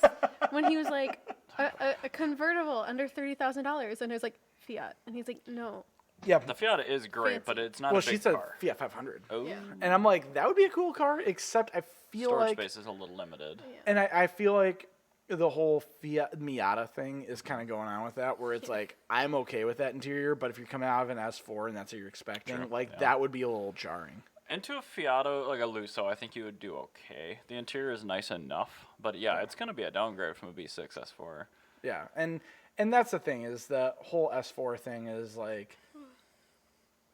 when he was like, a convertible under $30,000, and I was like, Fiat, and he's like, no. Yeah. The Fiat is great, Fancy. but it's not Well, a she big said car. Fiat 500, Oh, Yeah. and I'm like, that would be a cool car, except I feel storage like, space is a little limited. Yeah. and I feel like the whole Fiat Miata thing is kind of going on with that, where it's like, I'm okay with that interior, but if you're coming out of an S4 and that's what you're expecting, Sure, like yeah. that would be a little jarring. Into a Fiato, like a Lusso, I think you would do okay. The interior is nice enough, but yeah, it's going to be a downgrade from a B6 S4. Yeah, and that's the thing, is the whole S4 thing is like,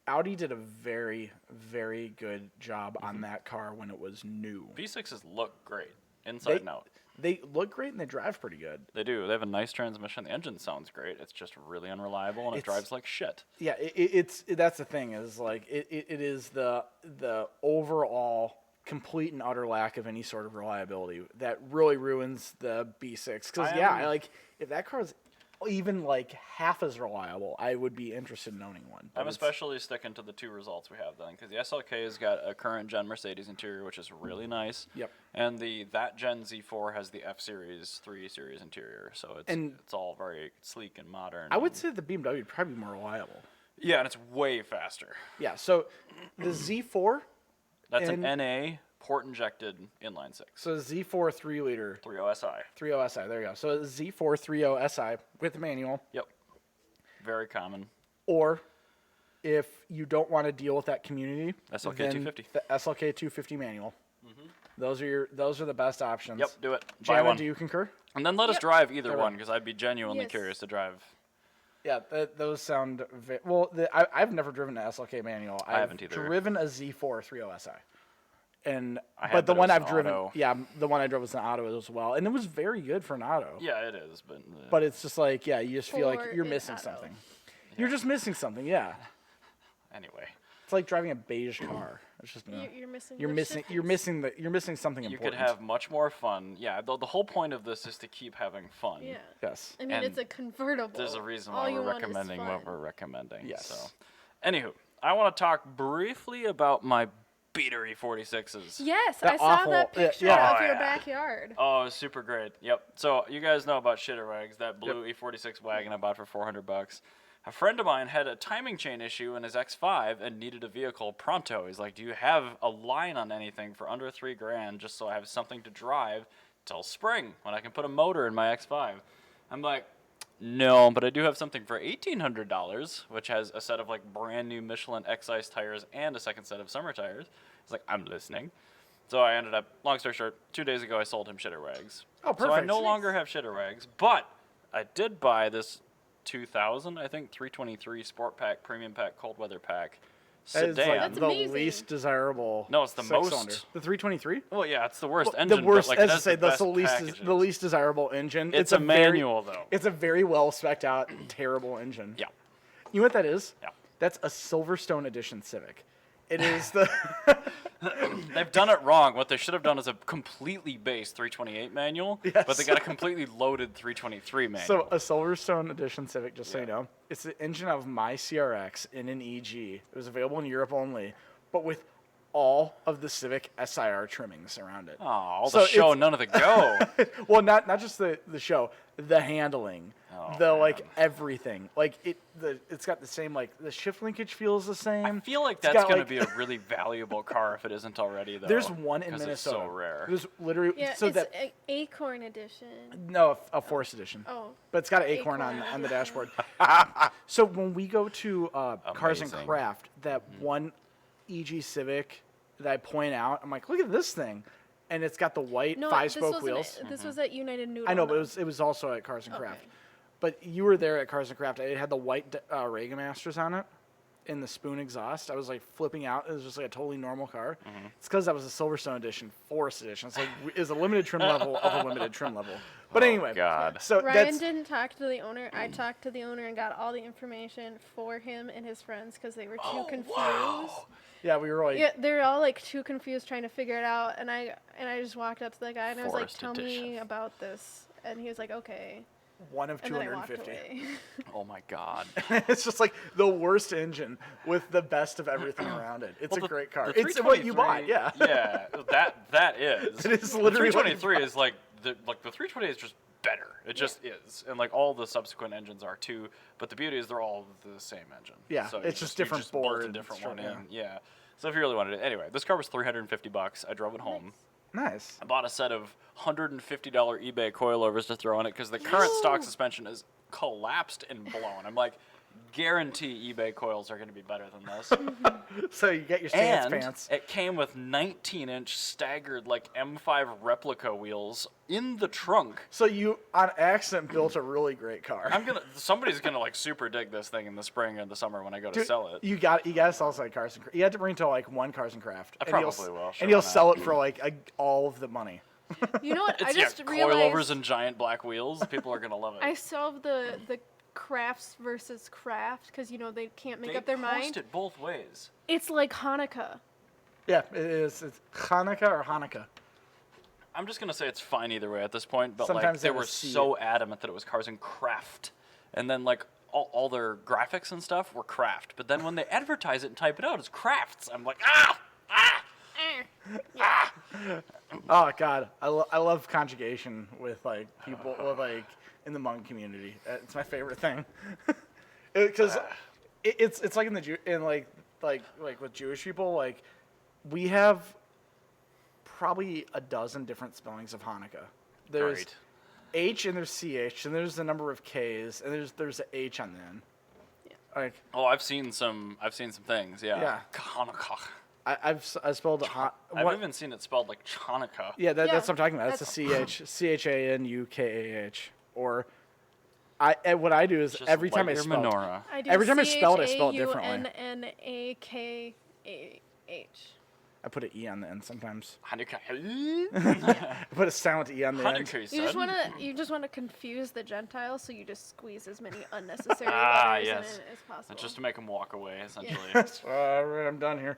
Audi did a very, very good job on that car when it was new. B6s look great, inside and out. They look great and they drive pretty good. They do. They have a nice transmission. The engine sounds great. It's just really unreliable, and it It's- drives like shit. Yeah, that's the thing, is like it is the overall complete and utter lack of any sort of reliability that really ruins the B6. Because like if that car is even like half as reliable, I would be interested in owning one. But I'm it's- especially sticking to the two results we have then, because the SLK has got a current gen Mercedes interior, which is really nice. Yep. And that gen Z4 has the F Series, 3 Series interior, so it's all very sleek and modern. I would say the BMW would probably be more reliable. Yeah, and it's way faster. Yeah, so the Z4, That's And- an NA port injected inline 6. so Z4 3-liter 3.0 SI. 3.0 SI. There you go. So Z4 3.0 SI with manual. Yep. Very common. Or if you don't want to deal with that community, SLK then 250. the SLK 250 manual. Those are the best options. Yep, do it. Buy Jana, one. do you concur? And then let us Yep. drive either Fair one, one. because I'd be genuinely Yes. curious to drive. Yeah, those sound well. I've never driven an SLK manual. I've haven't either. driven a Z4 3.0 SI, and I have, but the but it one was I've an driven, auto. yeah, the one I drove was an auto as well, and it was very good for an auto. Yeah, it is, but... But it's just like, yeah, you just feel like For you're an missing auto. something. You're just missing something. Yeah, anyway. it's like driving a beige car. It's just You're missing. you're the missing shifters. you're missing something You important. could have much more fun. Yeah, the whole point of this is to keep having fun. Yeah. yes. I mean, And it's a convertible. There's a reason All why you we're want is recommending what fun. we're recommending. Yes. So, anywho, I want to talk briefly about my beater E46s. Yes, That I saw awful- that picture yeah. of Oh, your yeah. backyard. Oh, it was super great. Yep. So you guys know about Shitterwags, that blue E46 wagon I bought for $400. A friend of mine had a timing chain issue in his X5 and needed a vehicle pronto. He's like, "Do you have a line on anything for under $3,000 just so I have something to drive till spring when I can put a motor in my X5?" I'm like, "No, but I do have something for $1,800, which has a set of like brand new Michelin X-Ice tires and a second set of summer tires." He's like, "I'm listening." So I ended up, long story short, 2 days ago I sold him Shitterwags. Oh, So I perfect. no Nice. longer have Shitterwags, but I did buy this 2000, I think, 323 Sport Pack, Premium Pack, Cold Weather Pack That is sedan. like That's the amazing. least desirable. No, it's the six-cylinder. most- The 323. Well, yeah, it's the worst Well, engine. the worst, but, like, it as I has say, the that's best the packages. least desirable engine. It's a very- manual, though. It's a very well spec'd out, terrible engine. Yeah. You know what that is? Yeah. That's a Silverstone Edition Civic. It is the They've done it wrong. What they should have done is a completely base 328 manual, but they Yes. got a completely loaded 323 manual. so a Silverstone Edition Civic. Just so you Yeah. know, it's the engine of my CRX in an EG. It was available in Europe only, but with all of the Civic SIR trimmings around it. Oh, all So the show, it's- none of the go. Well, not just the show, the handling, Oh, the like man. everything. Like it's got the same like the shift linkage feels the same. I feel like It's that's got, going to like- be a really valuable car if it isn't already, though. There's one in 'cause Minnesota. It's so rare. There's literally Yeah, so it's that Acorn edition. no a Force edition. Oh. But it's got an acorn Acorn on the edition. dashboard. So when we go to Cars and Amazing. Craft, that one EG Civic that I point out, I'm like, look at this thing, and it's got the white No, five-spoke wheels. This was at United Noodle. I know, but though. it was also at Cars and Craft. Okay. But you were there at Cars and Craft. It had the white Reagan Masters on it, in the spoon exhaust. I was like flipping out. It was just like a totally normal car. It's because that was a Silverstone edition, Force edition. So it's a limited trim level of a limited trim level. But anyway, God. so Ryan that's didn't talk to the owner. I talked to the owner and got all the information for him and his friends because they were too confused. yeah, we were like, Yeah, they were all like too confused trying to figure it out. And I just walked up to the guy and I was like, Forest "Tell edition. me about this." And he was like, "Okay." one of And then I walked 250. away. Oh, my God. It's just like the worst engine with the best of everything around it. It's Well, a the- great car. the It's what you bought, 323 yeah. Yeah, that is. It is The literally what you 323 is like the 320 is just better. It just is, and like all the subsequent engines are too. But the beauty is they're all the same engine. Yeah, so it's you just you different bolt board a and different stuff, one in. Yeah. So if you really wanted it, anyway, this car was $350. I drove it home. Nice. I bought a set of $150 eBay coilovers to throw on it because the current stock suspension is collapsed and blown. I'm like, guarantee eBay coils are going to be better than this. So you get your stance And pants. it came with 19-inch staggered like M5 replica wheels in the trunk. So you, on accident, built a really great car. Somebody's gonna like super dig this thing in the spring or the summer when I go to Dude, sell it. You got to sell it at Cars and Craft. You had to bring it to like one Cars and Craft. I and you'll probably will, sure, and you'll why not? sell it for like all of the money. You know what? I It's just coilovers realized and giant black wheels. People are gonna love it. I solved the crafts versus craft because they can't make They up their post mind. it both ways. It's like Hanukkah. Yeah, it is. It's Hanukkah or Hanukkah. I'm just gonna say it's fine either way at this point. But Sometimes like they they were have a C. so adamant that it was Cars and Craft, and then like all their graphics and stuff were Craft. But then when they advertise it and type it out, it's Crafts. I'm like, ah. Oh God, I love conjugation with like people with like in the Hmong community. It's my favorite thing. Because it's like in the like with Jewish people, like we have probably a dozen different spellings of Hanukkah. There's Great. H and there's CH and there's the number of K's and there's a H on the end. Like Oh, I've seen some things. Yeah. Yeah. Hanukkah. I spelled I've even seen it spelled like Chanukah. Yeah, that's Yeah, what I'm talking about. It's a CHANUKAH. Or what I do is Just every time I light your spell menorah. I do Every time I spell it differently. CHAUNNAKAH. I put an E on the end sometimes. Hanukkah. I put a silent E on the end. Hanukkah, You just wanna confuse the Gentiles, so you just squeeze as many unnecessary Ah, letters yes. in it as possible. Just to make them walk away, essentially. All right, I'm done here.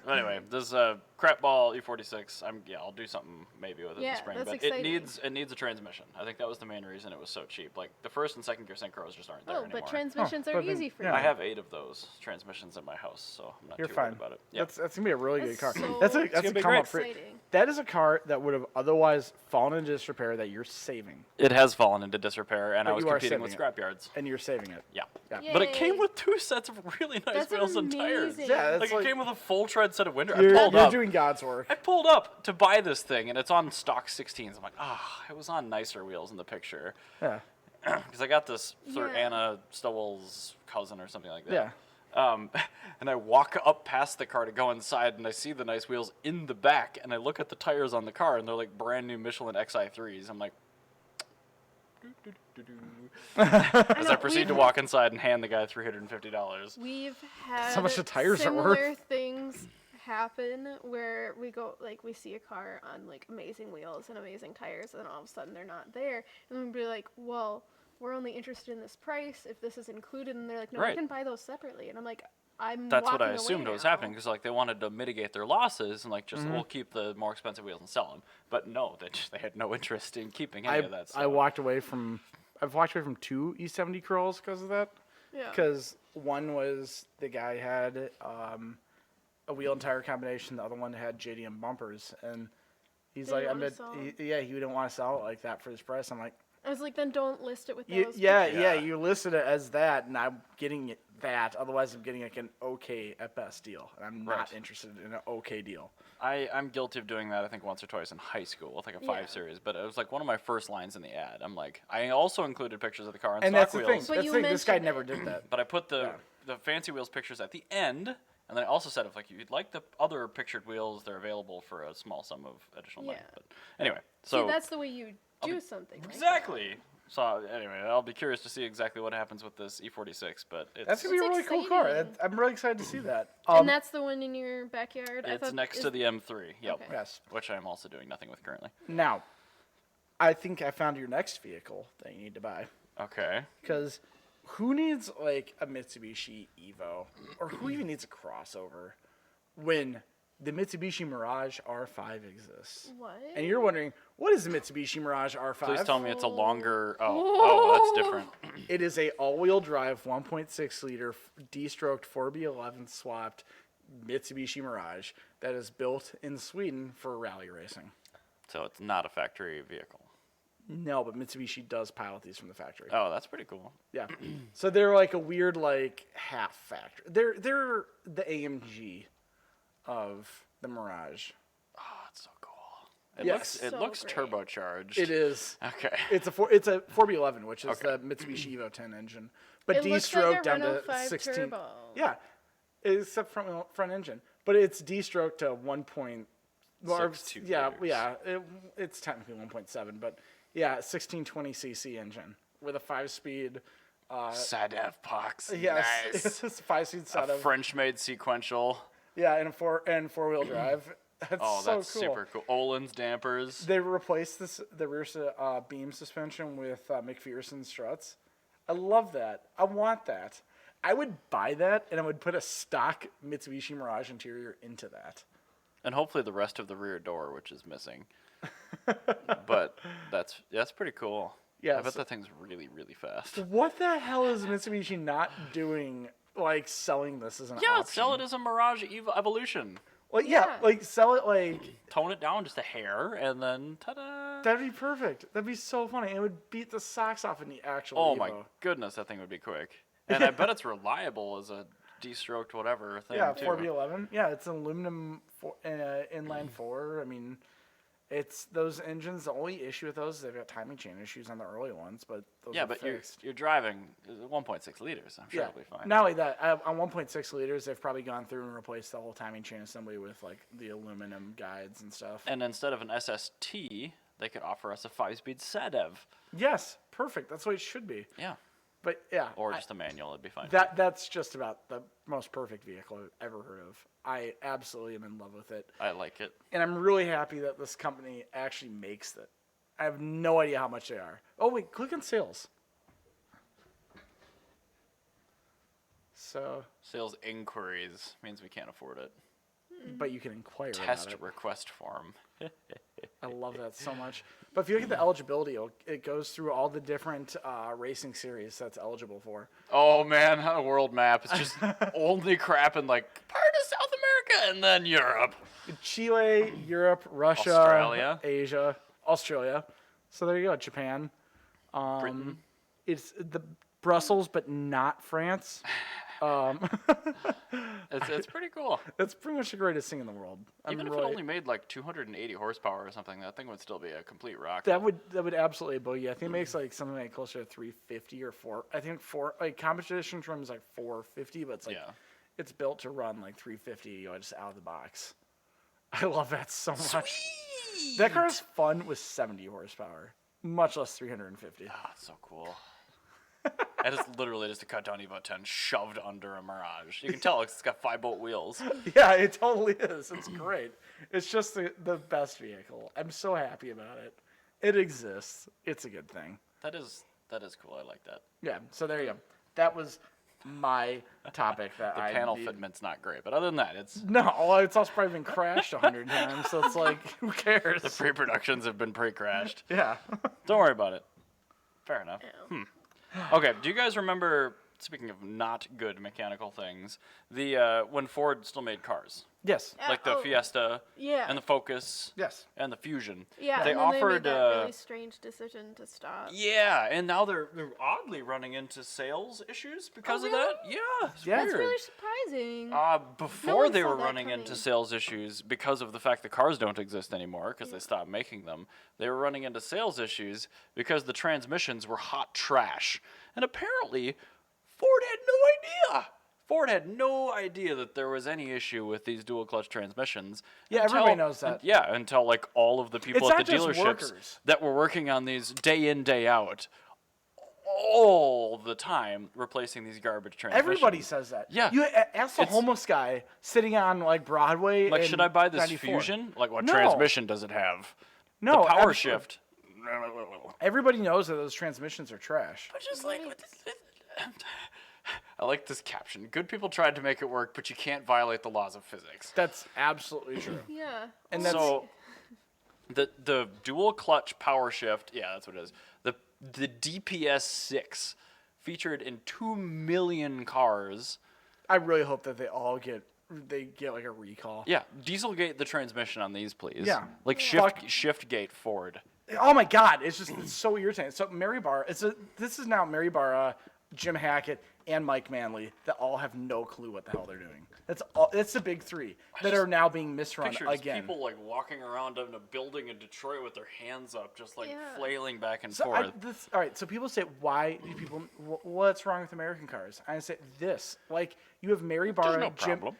Anyway, this crap ball E46. I'll do something maybe with it in Yeah, the spring, that's but exciting. it needs a transmission. I think that was the main reason it was so cheap. Like the first and second gear synchros just aren't there Oh, anymore. but transmissions Oh, are but then- easy for yeah. you. I have 8 of those transmissions in my house, so I'm not You're too fine. worried about it. Yeah. That's gonna be a really good car. That's so That's a gonna be come great. up for exciting. That is a car that would have otherwise fallen into disrepair that you're saving, It has fallen into disrepair, and But I was you are competing with saving it. scrapyards. and you're saving it. Yeah. Yeah. But it came Yay. with 2 sets of really nice That's wheels and tires. amazing. Yeah, that's Like, like it came with a full tread set of windows. you're I pulled you're up. doing God's work. I pulled up to buy this thing, and it's on stock 16s. I'm like, it was on nicer wheels in the picture. Yeah. Because I got this through Yeah. Anna Stowell's cousin or something like that. Yeah. And I walk up past the car to go inside, and I see the nice wheels in the back, and I look at the tires on the car, and they're like brand new Michelin XI3s. I'm like, as I proceed to walk inside and hand the guy $350. We've had how much the tires are worth. similar things happen where we see a car on like amazing wheels and amazing tires, and then all of a sudden they're not there, and we'd be like, well, we're only interested in this price if this is included, and they're like, no, Right. we can buy those separately, and I'm like, That's what I walking assumed away was now. happening, because like they wanted to mitigate their losses and like just we'll keep the more expensive wheels and sell them. But no, they had no interest in keeping any of that stuff. I've walked away from 2 E70 curls because of that. Yeah. Because one was the guy had a wheel and tire combination. The other one had JDM bumpers, and he's They like, didn't wanna sell 'em? he didn't want to sell it like that for this price. I'm like, I was like, then don't list it with yeah, those. yeah, you listed it as that, and I'm getting it that. Otherwise, I'm getting like an okay at best deal, and I'm not Right. interested in an okay deal. I'm guilty of doing that, I think, once or twice in high school with like a 5 Yeah. Series, but it was like one of my first lines in the ad. I'm like, I also included pictures of the car on And stock that's the thing. wheels, But That's you the thing. This guy mentioned never it. did that. but I put the fancy wheels pictures at the end, and then I also said if like you'd like the other pictured wheels, they're available for a small sum of additional money. Yeah. But anyway, See, so that's the way you do something. Like exactly. So anyway, I'll be curious to see exactly what happens with this E46, but That's it's gonna be a It's really cool car. exciting. I'm really excited to see that. And that's the one in your backyard. I it's thought next is- to the M3. Yep. Okay. Yes. Which I'm also doing nothing with currently. Now, I think I found your next vehicle that you need to buy. Okay. Because who needs like a Mitsubishi Evo, or who even needs a crossover, when the Mitsubishi Mirage R5 exists? What? And you're wondering, what is the Mitsubishi Mirage R5? Please tell me it's a longer. Oh, that's different. It is a all-wheel drive 1.6 liter D-stroked 4B11 swapped Mitsubishi Mirage that is built in Sweden for rally racing. So it's not a factory vehicle. No, but Mitsubishi does pilot these from the factory. Oh, that's pretty cool. Yeah. So they're like a weird like half factory. They're the AMG of the Mirage. Oh, it's so cool. It Yes. looks So looks great. turbocharged. It is. Okay. It's a 4B11, which is Okay. the Mitsubishi Evo 10 engine, but It looks like a D-stroked down Renault to 5 16. turbo. Yeah, except front engine, but it's D-stroked to 6.2 yeah, liters. yeah. It's technically 1.7, but yeah, 1620 cc engine with a 5-speed. Sadev Pox. Yes, Nice. it's a 5-speed A setup. French-made sequential. Yeah, and four-wheel drive. That's Oh, so that's cool. super cool. Olin's dampers. They replaced the rear beam suspension with McPherson struts. I love that. I want that. I would buy that, and I would put a stock Mitsubishi Mirage interior into that. And hopefully the rest of the rear door, which is missing. But that's pretty cool. Yeah, I bet so- that thing's really, really fast. What the hell is Mitsubishi not doing, like selling this as an Yeah, option? sell it as a Mirage Evo Evolution. Well, yeah, Yeah. like sell it like Tone it down just a hair, and then ta-da! that'd be perfect. That'd be so funny. It would beat the socks off in the actual Oh Evo. my goodness, that thing would be quick. And I bet it's reliable as a D-stroked whatever thing Yeah, too. 4B11. Yeah, it's an aluminum inline 4. I mean, it's those engines. The only issue with those is they've got timing chain issues on the early ones, but those Yeah, are but fixed. you're driving 1.6 liters. I'm sure Yeah. it'll be fine. Not only that, on 1.6 liters, they've probably gone through and replaced the whole timing chain assembly with like the aluminum guides and stuff. And instead of an SST, they could offer us a 5-speed Sadev. Yes, perfect. That's what it should be. Yeah. But yeah, Or just a manual, it'd be fine. that's just about the most perfect vehicle I've ever heard of. I absolutely am in love with it. I like it. And I'm really happy that this company actually makes it. I have no idea how much they are. Oh, wait, click on sales. So, Sales inquiries means we can't afford it. but you can inquire Test about it. request form. I love that so much. But if you look at the eligibility, it goes through all the different racing series that's eligible for. Oh man, a world map. It's just only crap in like part of South America and then Europe. Chile, Europe, Russia, Australia. Asia, Australia. So there you go, Japan. Britain. It's the Brussels, but not France. It's pretty cool. That's pretty much the greatest thing in the world. Even if really, it only made like 280 horsepower or something, that thing would still be a complete rock. that would absolutely blow you. I think it makes like something like closer to 350 or 4. I think 4 like competition trim is like 450, but it's like Yeah. it's built to run like 350 just out of the box. I love that so much. That car is fun with 70 horsepower, much less 350. Ah, it's so cool. And it's literally just a cut down Evo 10 shoved under a Mirage. You can tell it's got 5-bolt wheels. Yeah, it totally is. It's great. It's just the best vehicle. I'm so happy about it. It exists. It's a good thing. That is cool. I like that. Yeah, so there you go. That was my topic that The I panel need- fitment's not great, but other than that, it's No, well, it's also probably been crashed 100 times, so it's like, who cares? the pre-productions have been pre-crashed. Yeah. Don't worry about it. Fair enough. Yeah. Okay, do you guys remember speaking of not good mechanical things, the when Ford still made cars, Yes. like the Fiesta Yeah. and the Focus Yes. and the Fusion. Yeah, they and then offered. they made that really strange decision to stop. Yeah, and now they're oddly running into sales issues because of that. Yeah, it's Yeah. That's weird. really surprising. Before one they saw were that running into coming. sales issues because of the fact the cars don't exist anymore because they stopped making them. They were running into sales issues because the transmissions were hot trash. And apparently, Ford had no idea. Ford had no idea that there was any issue with these dual clutch transmissions. Yeah, everybody knows that. Until like all of the people It's at the not just dealerships workers. that were working on these day in, day out, all the time replacing these garbage transmissions. Everybody says that. Yeah. You ask the homeless guy sitting on like Broadway. Like, in should I buy this 94. Fusion? Like, what No. transmission does it have? No, the power absolutely. shift. Everybody knows that those transmissions are trash. But just like, I like this caption. Good people tried to make it work, but you can't violate the laws of physics. That's absolutely true. Yeah. And that's So, the dual clutch power shift, yeah, that's what it is. The DPS 6 featured in 2 million cars. I really hope that they get like a recall. Yeah, Dieselgate the transmission on these, please. Yeah. Like Fuck. Shiftgate Ford. Oh my God, it's so irritating. So Mary Barr, this is now Mary Barra, Jim Hackett, and Mike Manley that all have no clue what the hell they're doing. That's the big three that are now being misrun Picture just again. people like walking around in a building in Detroit with their hands up, just like Yeah. flailing back and So forth. all right, so people say, why do people? What's wrong with American cars? I say this: like you have Mary Barra, no problem.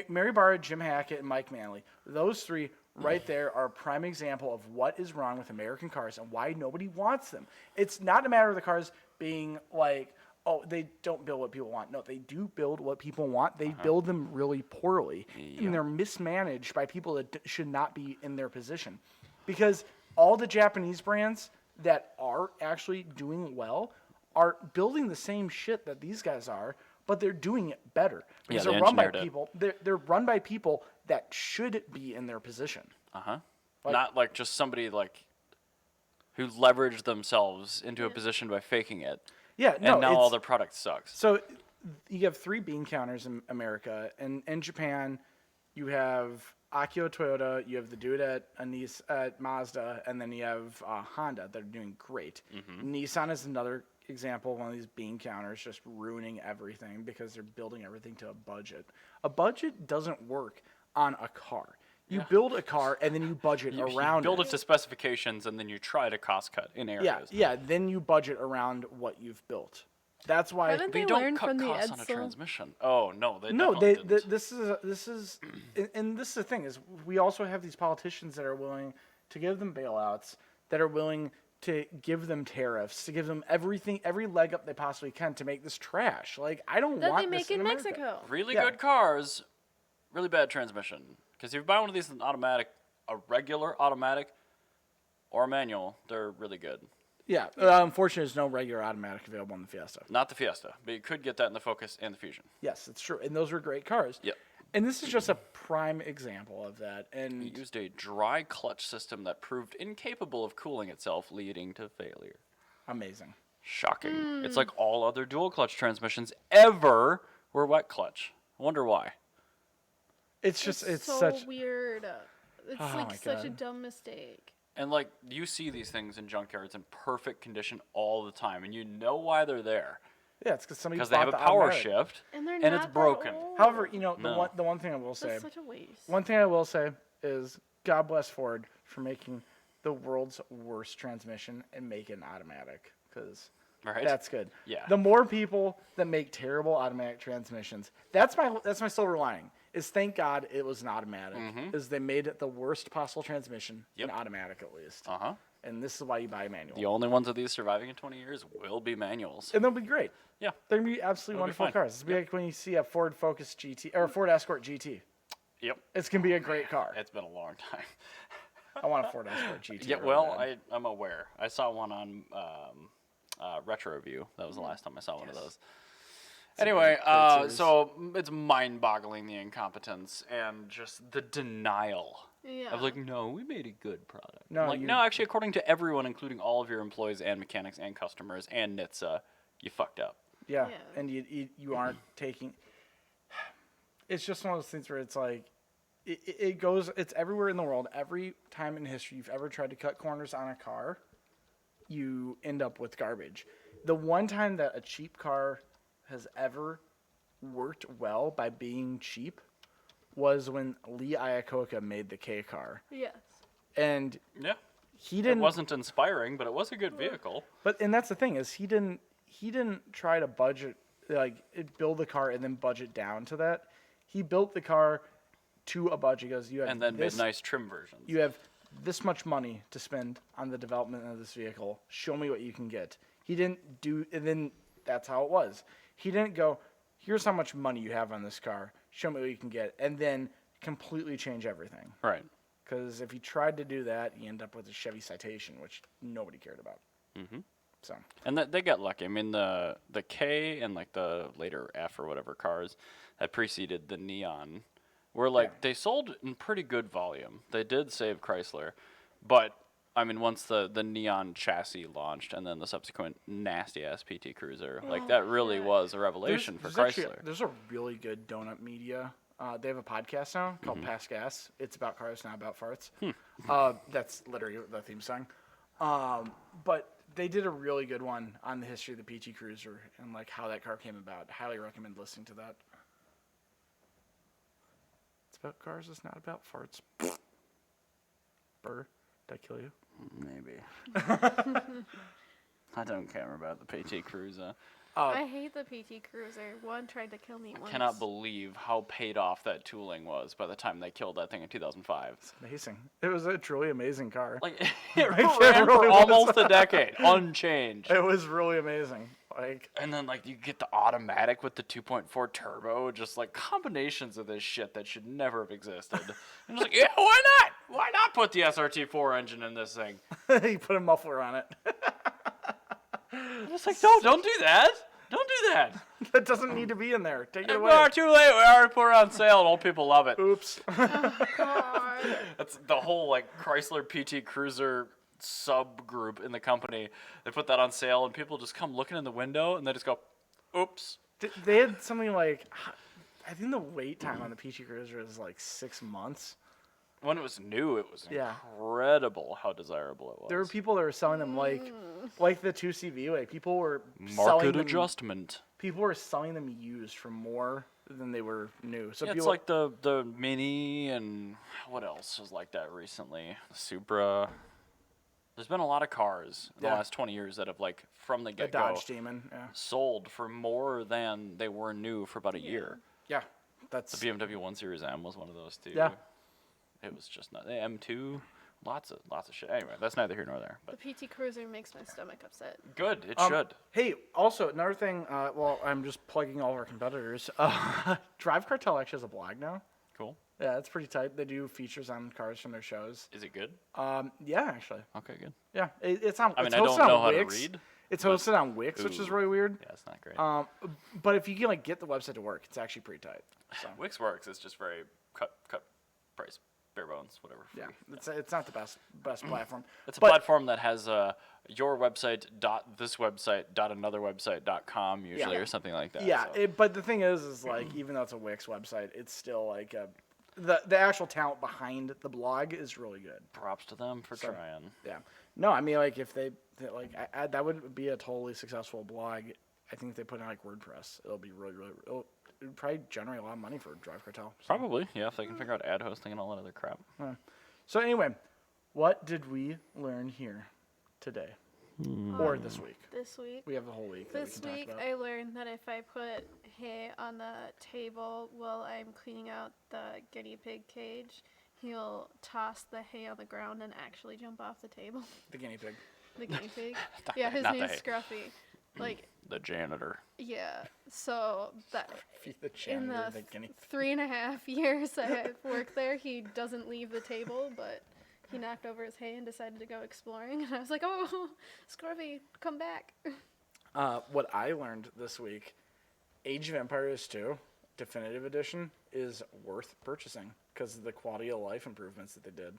Mary Barra, Jim Hackett, and Mike Manley. Those three right there are a prime example of what is wrong with American cars and why nobody wants them. It's not a matter of the cars being like, oh, they don't build what people want. No, they do build what people want. They build them really poorly, and they're mismanaged by people that should not be in their position. Because all the Japanese brands that are actually doing well are building the same shit that these guys are, but they're doing it better because they they're run by engineered it. people. They're run by people that should be in their position. Not like just somebody like who leveraged themselves into a position by faking it. Yeah, no, And now all it's- their product sucks. So you have 3 bean counters in America, and in Japan, you have Akio Toyota, you have the dude at Mazda, and then you have Honda that are doing great. Nissan is another example of one of these bean counters just ruining everything because they're building everything to a budget. A budget doesn't work on a car. You build a car and then you budget You around build it to specifications and then you try to cost cut in areas. Yeah, then you budget around what you've built. That's why Haven't They They don't learned cut from the costs on a Edsel? transmission. Oh no, they No, definitely didn't. this is, and this is the thing is we also have these politicians that are willing to give them bailouts, that are willing to give them tariffs, to give them everything, every leg up they possibly can to make this trash. Like I don't That want they this make in America. Mexico. Really Yeah. good cars, really bad transmission. Because if you buy one of these in automatic, a regular automatic or a manual, they're really good. Yeah, unfortunately, there's no regular automatic available in the Fiesta. Not the Fiesta, but you could get that in the Focus and the Fusion. Yes, it's true, and those were great cars. Yep. And this is just a prime example of that. And It used a dry clutch system that proved incapable of cooling itself, leading to failure. amazing. Shocking. It's like all other dual clutch transmissions ever were wet clutch. I wonder why. It's just it's so such weird. It's Oh like my such a God. dumb mistake. And like you see these things in junkyards in perfect condition all the time, and you know why they're there yeah. It's because somebody because they have a bought the power automatic. shift And they're and not it's that broken. old. However, you know No. the one thing I will say. That's such a waste. One thing I will say is God bless Ford for making the world's worst transmission and make it an automatic because Right? that's good. Yeah. The more people that make terrible automatic transmissions, that's my silver lining. Is thank God it was an automatic. Is they made it the worst possible transmission Yep. an automatic at least. Uh-huh. And this is why you buy a manual. The only ones of these surviving in 20 years will be manuals. And they'll be great. Yeah. They're gonna be absolutely It'll be wonderful fine. cars. It's gonna be like when you see a Ford Focus GT or a Ford Escort GT. Yep. It's gonna be a great car. It's been a long time. I want a Ford Escort GT. Yeah, really well, bad. I'm aware. I saw one on Retro Review. That was the last time I saw one of those. Anyway, great series. so it's mind-boggling the incompetence and just the denial Yeah. of like, no, we made a good product. No, Like, you- no, actually, according to everyone, including all of your employees and mechanics and customers and NHTSA, you fucked up. Yeah, Yeah. and you aren't taking. It's just one of those things where it's like, it goes. It's everywhere in the world. Every time in history you've ever tried to cut corners on a car, you end up with garbage. The one time that a cheap car has ever worked well by being cheap was when Lee Iacocca made the K car, Yes. and Yeah. he It didn't. wasn't inspiring, but it was a good vehicle. And that's the thing is he didn't try to budget build the car and then budget down to that. He built the car to a budget. He goes, you have And then this, made nice trim versions. you have this much money to spend on the development of this vehicle. Show me what you can get. He didn't do, and then that's how it was. He didn't go, here's how much money you have on this car. Show me what you can get, and then completely change everything. Right. Because if he tried to do that, you end up with a Chevy Citation, which nobody cared about. Mm-hmm. So And they got lucky. I mean, the K and like the later F or whatever cars that preceded the Neon were like, they sold in pretty good volume. They did save Chrysler. But, I mean, once the Neon chassis launched and then the subsequent nasty-ass PT Cruiser, like that really shit. was a revelation for Chrysler. There's a really good Donut Media. They have a podcast now called Mm-hmm. Pass Gas. It's about cars, not about farts. That's literally the theme song. But they did a really good one on the history of the PT Cruiser and like how that car came about. Highly recommend listening to that. It's about cars. It's not about farts. Burr, did I kill you? Maybe. I don't care about the PT Cruiser. I hate the PT Cruiser. One tried to kill me once. Cannot believe how paid off that tooling was by the time they killed that thing in 2005. It's amazing. It was a truly amazing car. Like, it it ran really for was. almost a decade, unchanged. It was really amazing. Like, And then, like, you get the automatic with the 2.4 turbo, just, like, combinations of this shit that should never have existed. And just like, yeah, why not? Why not put the SRT4 engine in this thing? he put a muffler on it. I'm just like, no, don't do that. Don't do that. That doesn't need to be in there. Take it We away. are too late. We already put it on sale, and old people love it. Oops. God. That's the whole, like, Chrysler PT Cruiser subgroup in the company. They put that on sale, and people just come looking in the window, and they just go, oops. They had something like, I think the wait time on the PT Cruiser is like 6 months. When it was new, it was Yeah. incredible how desirable it was. There were people that were selling them like the 2CV. Like people were selling Market them. adjustment. People were selling them used for more than they were new. So Yeah, it's people, like the Mini and what else was like that recently? The Supra. There's been a lot of cars in the Yeah. last 20 years that have like from the the get-go Dodge Demon. Yeah. sold for more than they were new for about a year. Yeah. That's The BMW 1 Series M was one of those too. Yeah. It was just not the M2. Lots of shit. Anyway, that's neither here nor there. The But PT Cruiser makes my stomach upset. good, it Um, should. Hey, also another thing. Well, I'm just plugging all of our competitors. Drive Cartel actually has a blog now. Cool. Yeah, it's pretty tight. They do features on cars from their shows. Is it good? Yeah, actually. Okay, good. Yeah, it's on. I mean, it's I hosted don't on know how to Wix. read. It's but- hosted on Wix, which is Ooh. really weird. Yeah, it's not great. But if you can like get the website to work, it's actually pretty tight. So Wix works. It's just very cut price, bare bones, whatever. yeah, free. it's not the best platform. It's a But- platform that has your website dot this website dot another website .com usually Yeah. or something like that. Yeah, so. but the thing is like even though it's a Wix website, it's still like the actual talent behind the blog is really good. Props to them for So- trying. Yeah. No, I mean like if they like that would be a totally successful blog. I think if they put in like WordPress, it'll be really it would probably generate a lot of money for Drive Cartel. So. Probably, yeah, if they can figure out ad hosting and all that other crap. So anyway, what did we learn here today or this week? This week. We have the whole week. That This we can week, talk about. I learned that if I put hay on the table while I'm cleaning out the guinea pig cage, he'll toss the hay on the ground and actually jump off the table. The guinea pig. The guinea pig. Not Yeah, the- his not the name's hay. Scruffy. Like, The janitor. yeah. So that The in janitor, the the guinea. 3.5 years I have worked there, he doesn't leave the table, but he knocked over his hay and decided to go exploring. And I was like, oh, Scruffy, come back. What I learned this week, Age of Empires 2 Definitive Edition is worth purchasing because of the quality of life improvements that they did.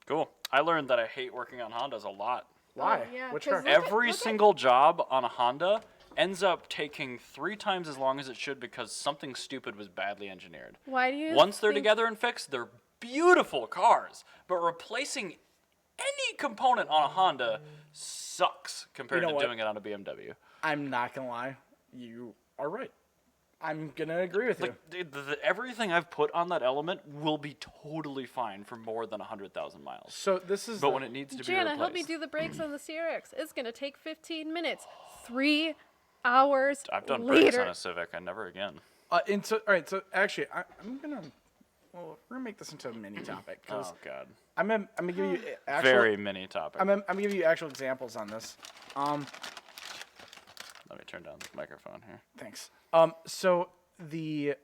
Cool. I learned that I hate working on Hondas a lot. Why? Oh, yeah, Which 'cause car? look at- Every look at- single job on a Honda ends up taking 3 times as long as it should because something stupid was badly engineered. Why do you Once they're think- together and fixed, they're beautiful cars. But replacing any component on a Honda sucks compared You know to what? doing it on a BMW. I'm not gonna lie, you are right. I'm gonna agree with you. Like everything I've put on that element will be totally fine for more than 100,000 miles. So this is. But when it needs to be Jana, replaced, help me do the brakes on the CRX. It's gonna take 15 minutes. 3 hours I've done later. brakes on a Civic. I never again. And so, all right. So actually, I'm gonna. Well, we're gonna make this into a mini topic because Oh God. I'm gonna give you actual. Very mini topic. I'm gonna give you actual examples on this. Let me turn down this microphone here. Thanks. So the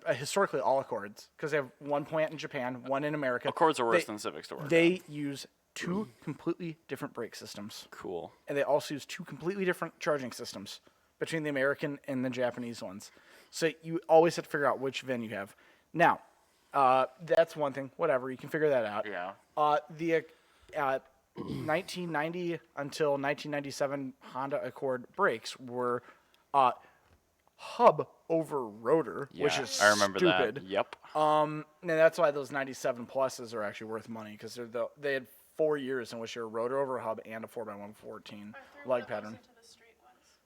historically all Accords, because they have one plant in Japan, one in America. Accords are worse than Civics to work. They use 2 completely different brake systems, Cool. and they also use 2 completely different charging systems between the American and the Japanese ones. So you always have to figure out which VIN you have. Now, that's one thing. Whatever, you can figure that out. Yeah. The 1990 until 1997 Honda Accord brakes were hub over rotor, which Yeah, is I remember stupid. that. Yep. And that's why those 97 pluses are actually worth money because they had 4 years in which you're rotor over hub and a 4x114 leg pattern.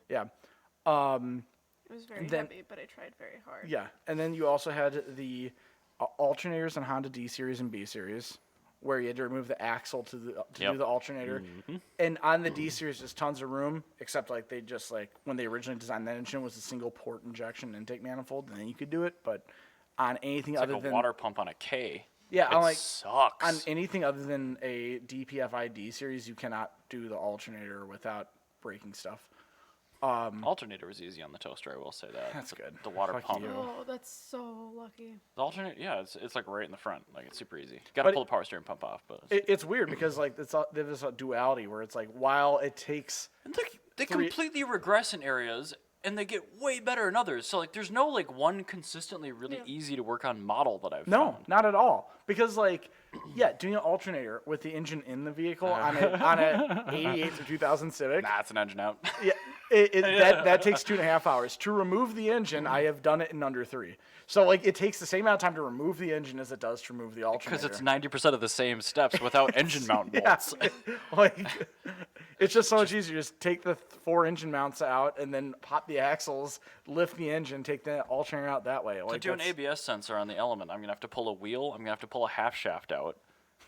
Yeah. It was very Then- heavy, but I tried very hard. Yeah, and then you also had the alternators on Honda D series and B series, where you had to remove the axle to Yep. do the alternator. And on the D series, there's tons of room, except like they just like when they originally designed that engine was a single port injection intake manifold, and then you could do it. But on anything It's other like a than water pump on a K. yeah, It on like sucks. on anything other than a DPFI D series, you cannot do the alternator without breaking stuff. Alternator was easy on the toaster, I will say that. That's But good. The water Fuck pump. you. Oh, that's so lucky. The alternator, yeah, it's like right in the front. Like it's super easy. Got to But pull the power steering pump off, but It's weird because like there's a duality where it's like while it takes and they three- completely regress in areas and they get way better in others. So like there's no like one consistently really Yeah. easy to work on model that I've No, found. not at all. Because like, yeah, doing an alternator with the engine in the vehicle on a 88 through 2000 Civic, Nah, it's an engine out. yeah, that takes 2.5 hours. To remove the engine, I have done it in under 3. So like, it takes the same amount of time to remove the engine as it does to remove the alternator. Because it's 90% of the same steps without engine mount yeah, bolts. like it's just so much easier. Just take the 4 engine mounts out and then pop the axles, lift the engine, take the alternator out that way. To Like do an that's- ABS sensor on the Element, I'm gonna have to pull a wheel. I'm gonna have to pull a half shaft out.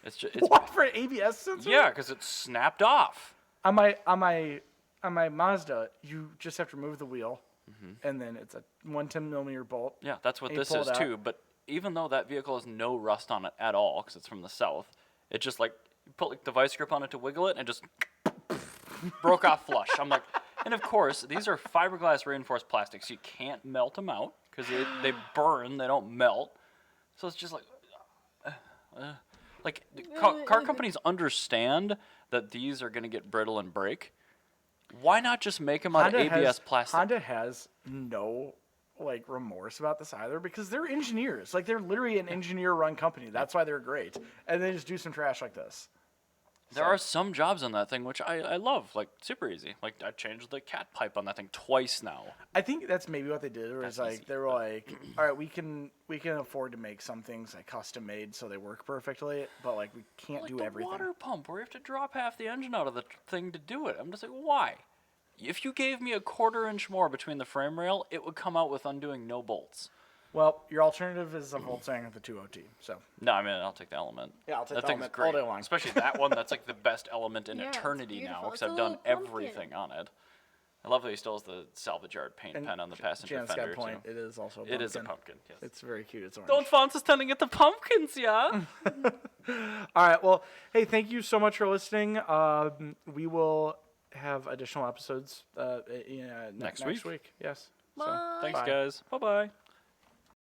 It's just it's, What for an ABS sensor? yeah, because it's snapped off. On my Mazda, you just have to remove the wheel, and then it's a 110mm bolt. Yeah, that's what And you this pull is it out. too. But even though that vehicle has no rust on it at all, because it's from the south, it just like you put like the vice grip on it to wiggle it, and it just broke off flush. I'm like, and of course these are fiberglass reinforced plastics. You can't melt them out because they burn. They don't melt. So it's just like. Like car companies understand that these are going to get brittle and break. Why not just make them out of ABS plastic? Honda has no like remorse about this either because they're engineers. Like they're literally an engineer-run company. That's why they're great. And they just do some trash like this. There are some jobs on that thing which I love, like super easy. Like I changed the cat pipe on that thing twice now. I think that's maybe what they did. Was That's like easy, they were like, all right, we can afford to make some things like custom made so they work perfectly, but like we can't Like do the everything. water pump where you have to drop half the engine out of the thing to do it. I'm just like, why? If you gave me a 1/4 inch more between the frame rail, it would come out with undoing no bolts. Well, your alternative is a Volkswagen with a 2OT. So No, I mean I'll take the Element. Yeah, I'll take that the thing's Element great. all day long. Especially that one. That's like the best Element in Yeah, it's eternity now beautiful. because It's a I've done little pumpkin. everything on it. I love that he still has the salvage yard paint pen on the passenger Janet's got a fender point. too. It is also a It is a pumpkin. pumpkin. Yes. It's very cute. It's orange. Don't want us tending at the pumpkins, yeah. All right. Well, hey, thank you so much for listening. We will have additional episodes Next next week. week. Yes. So, Bye. Thanks, Bye. guys. Bye bye.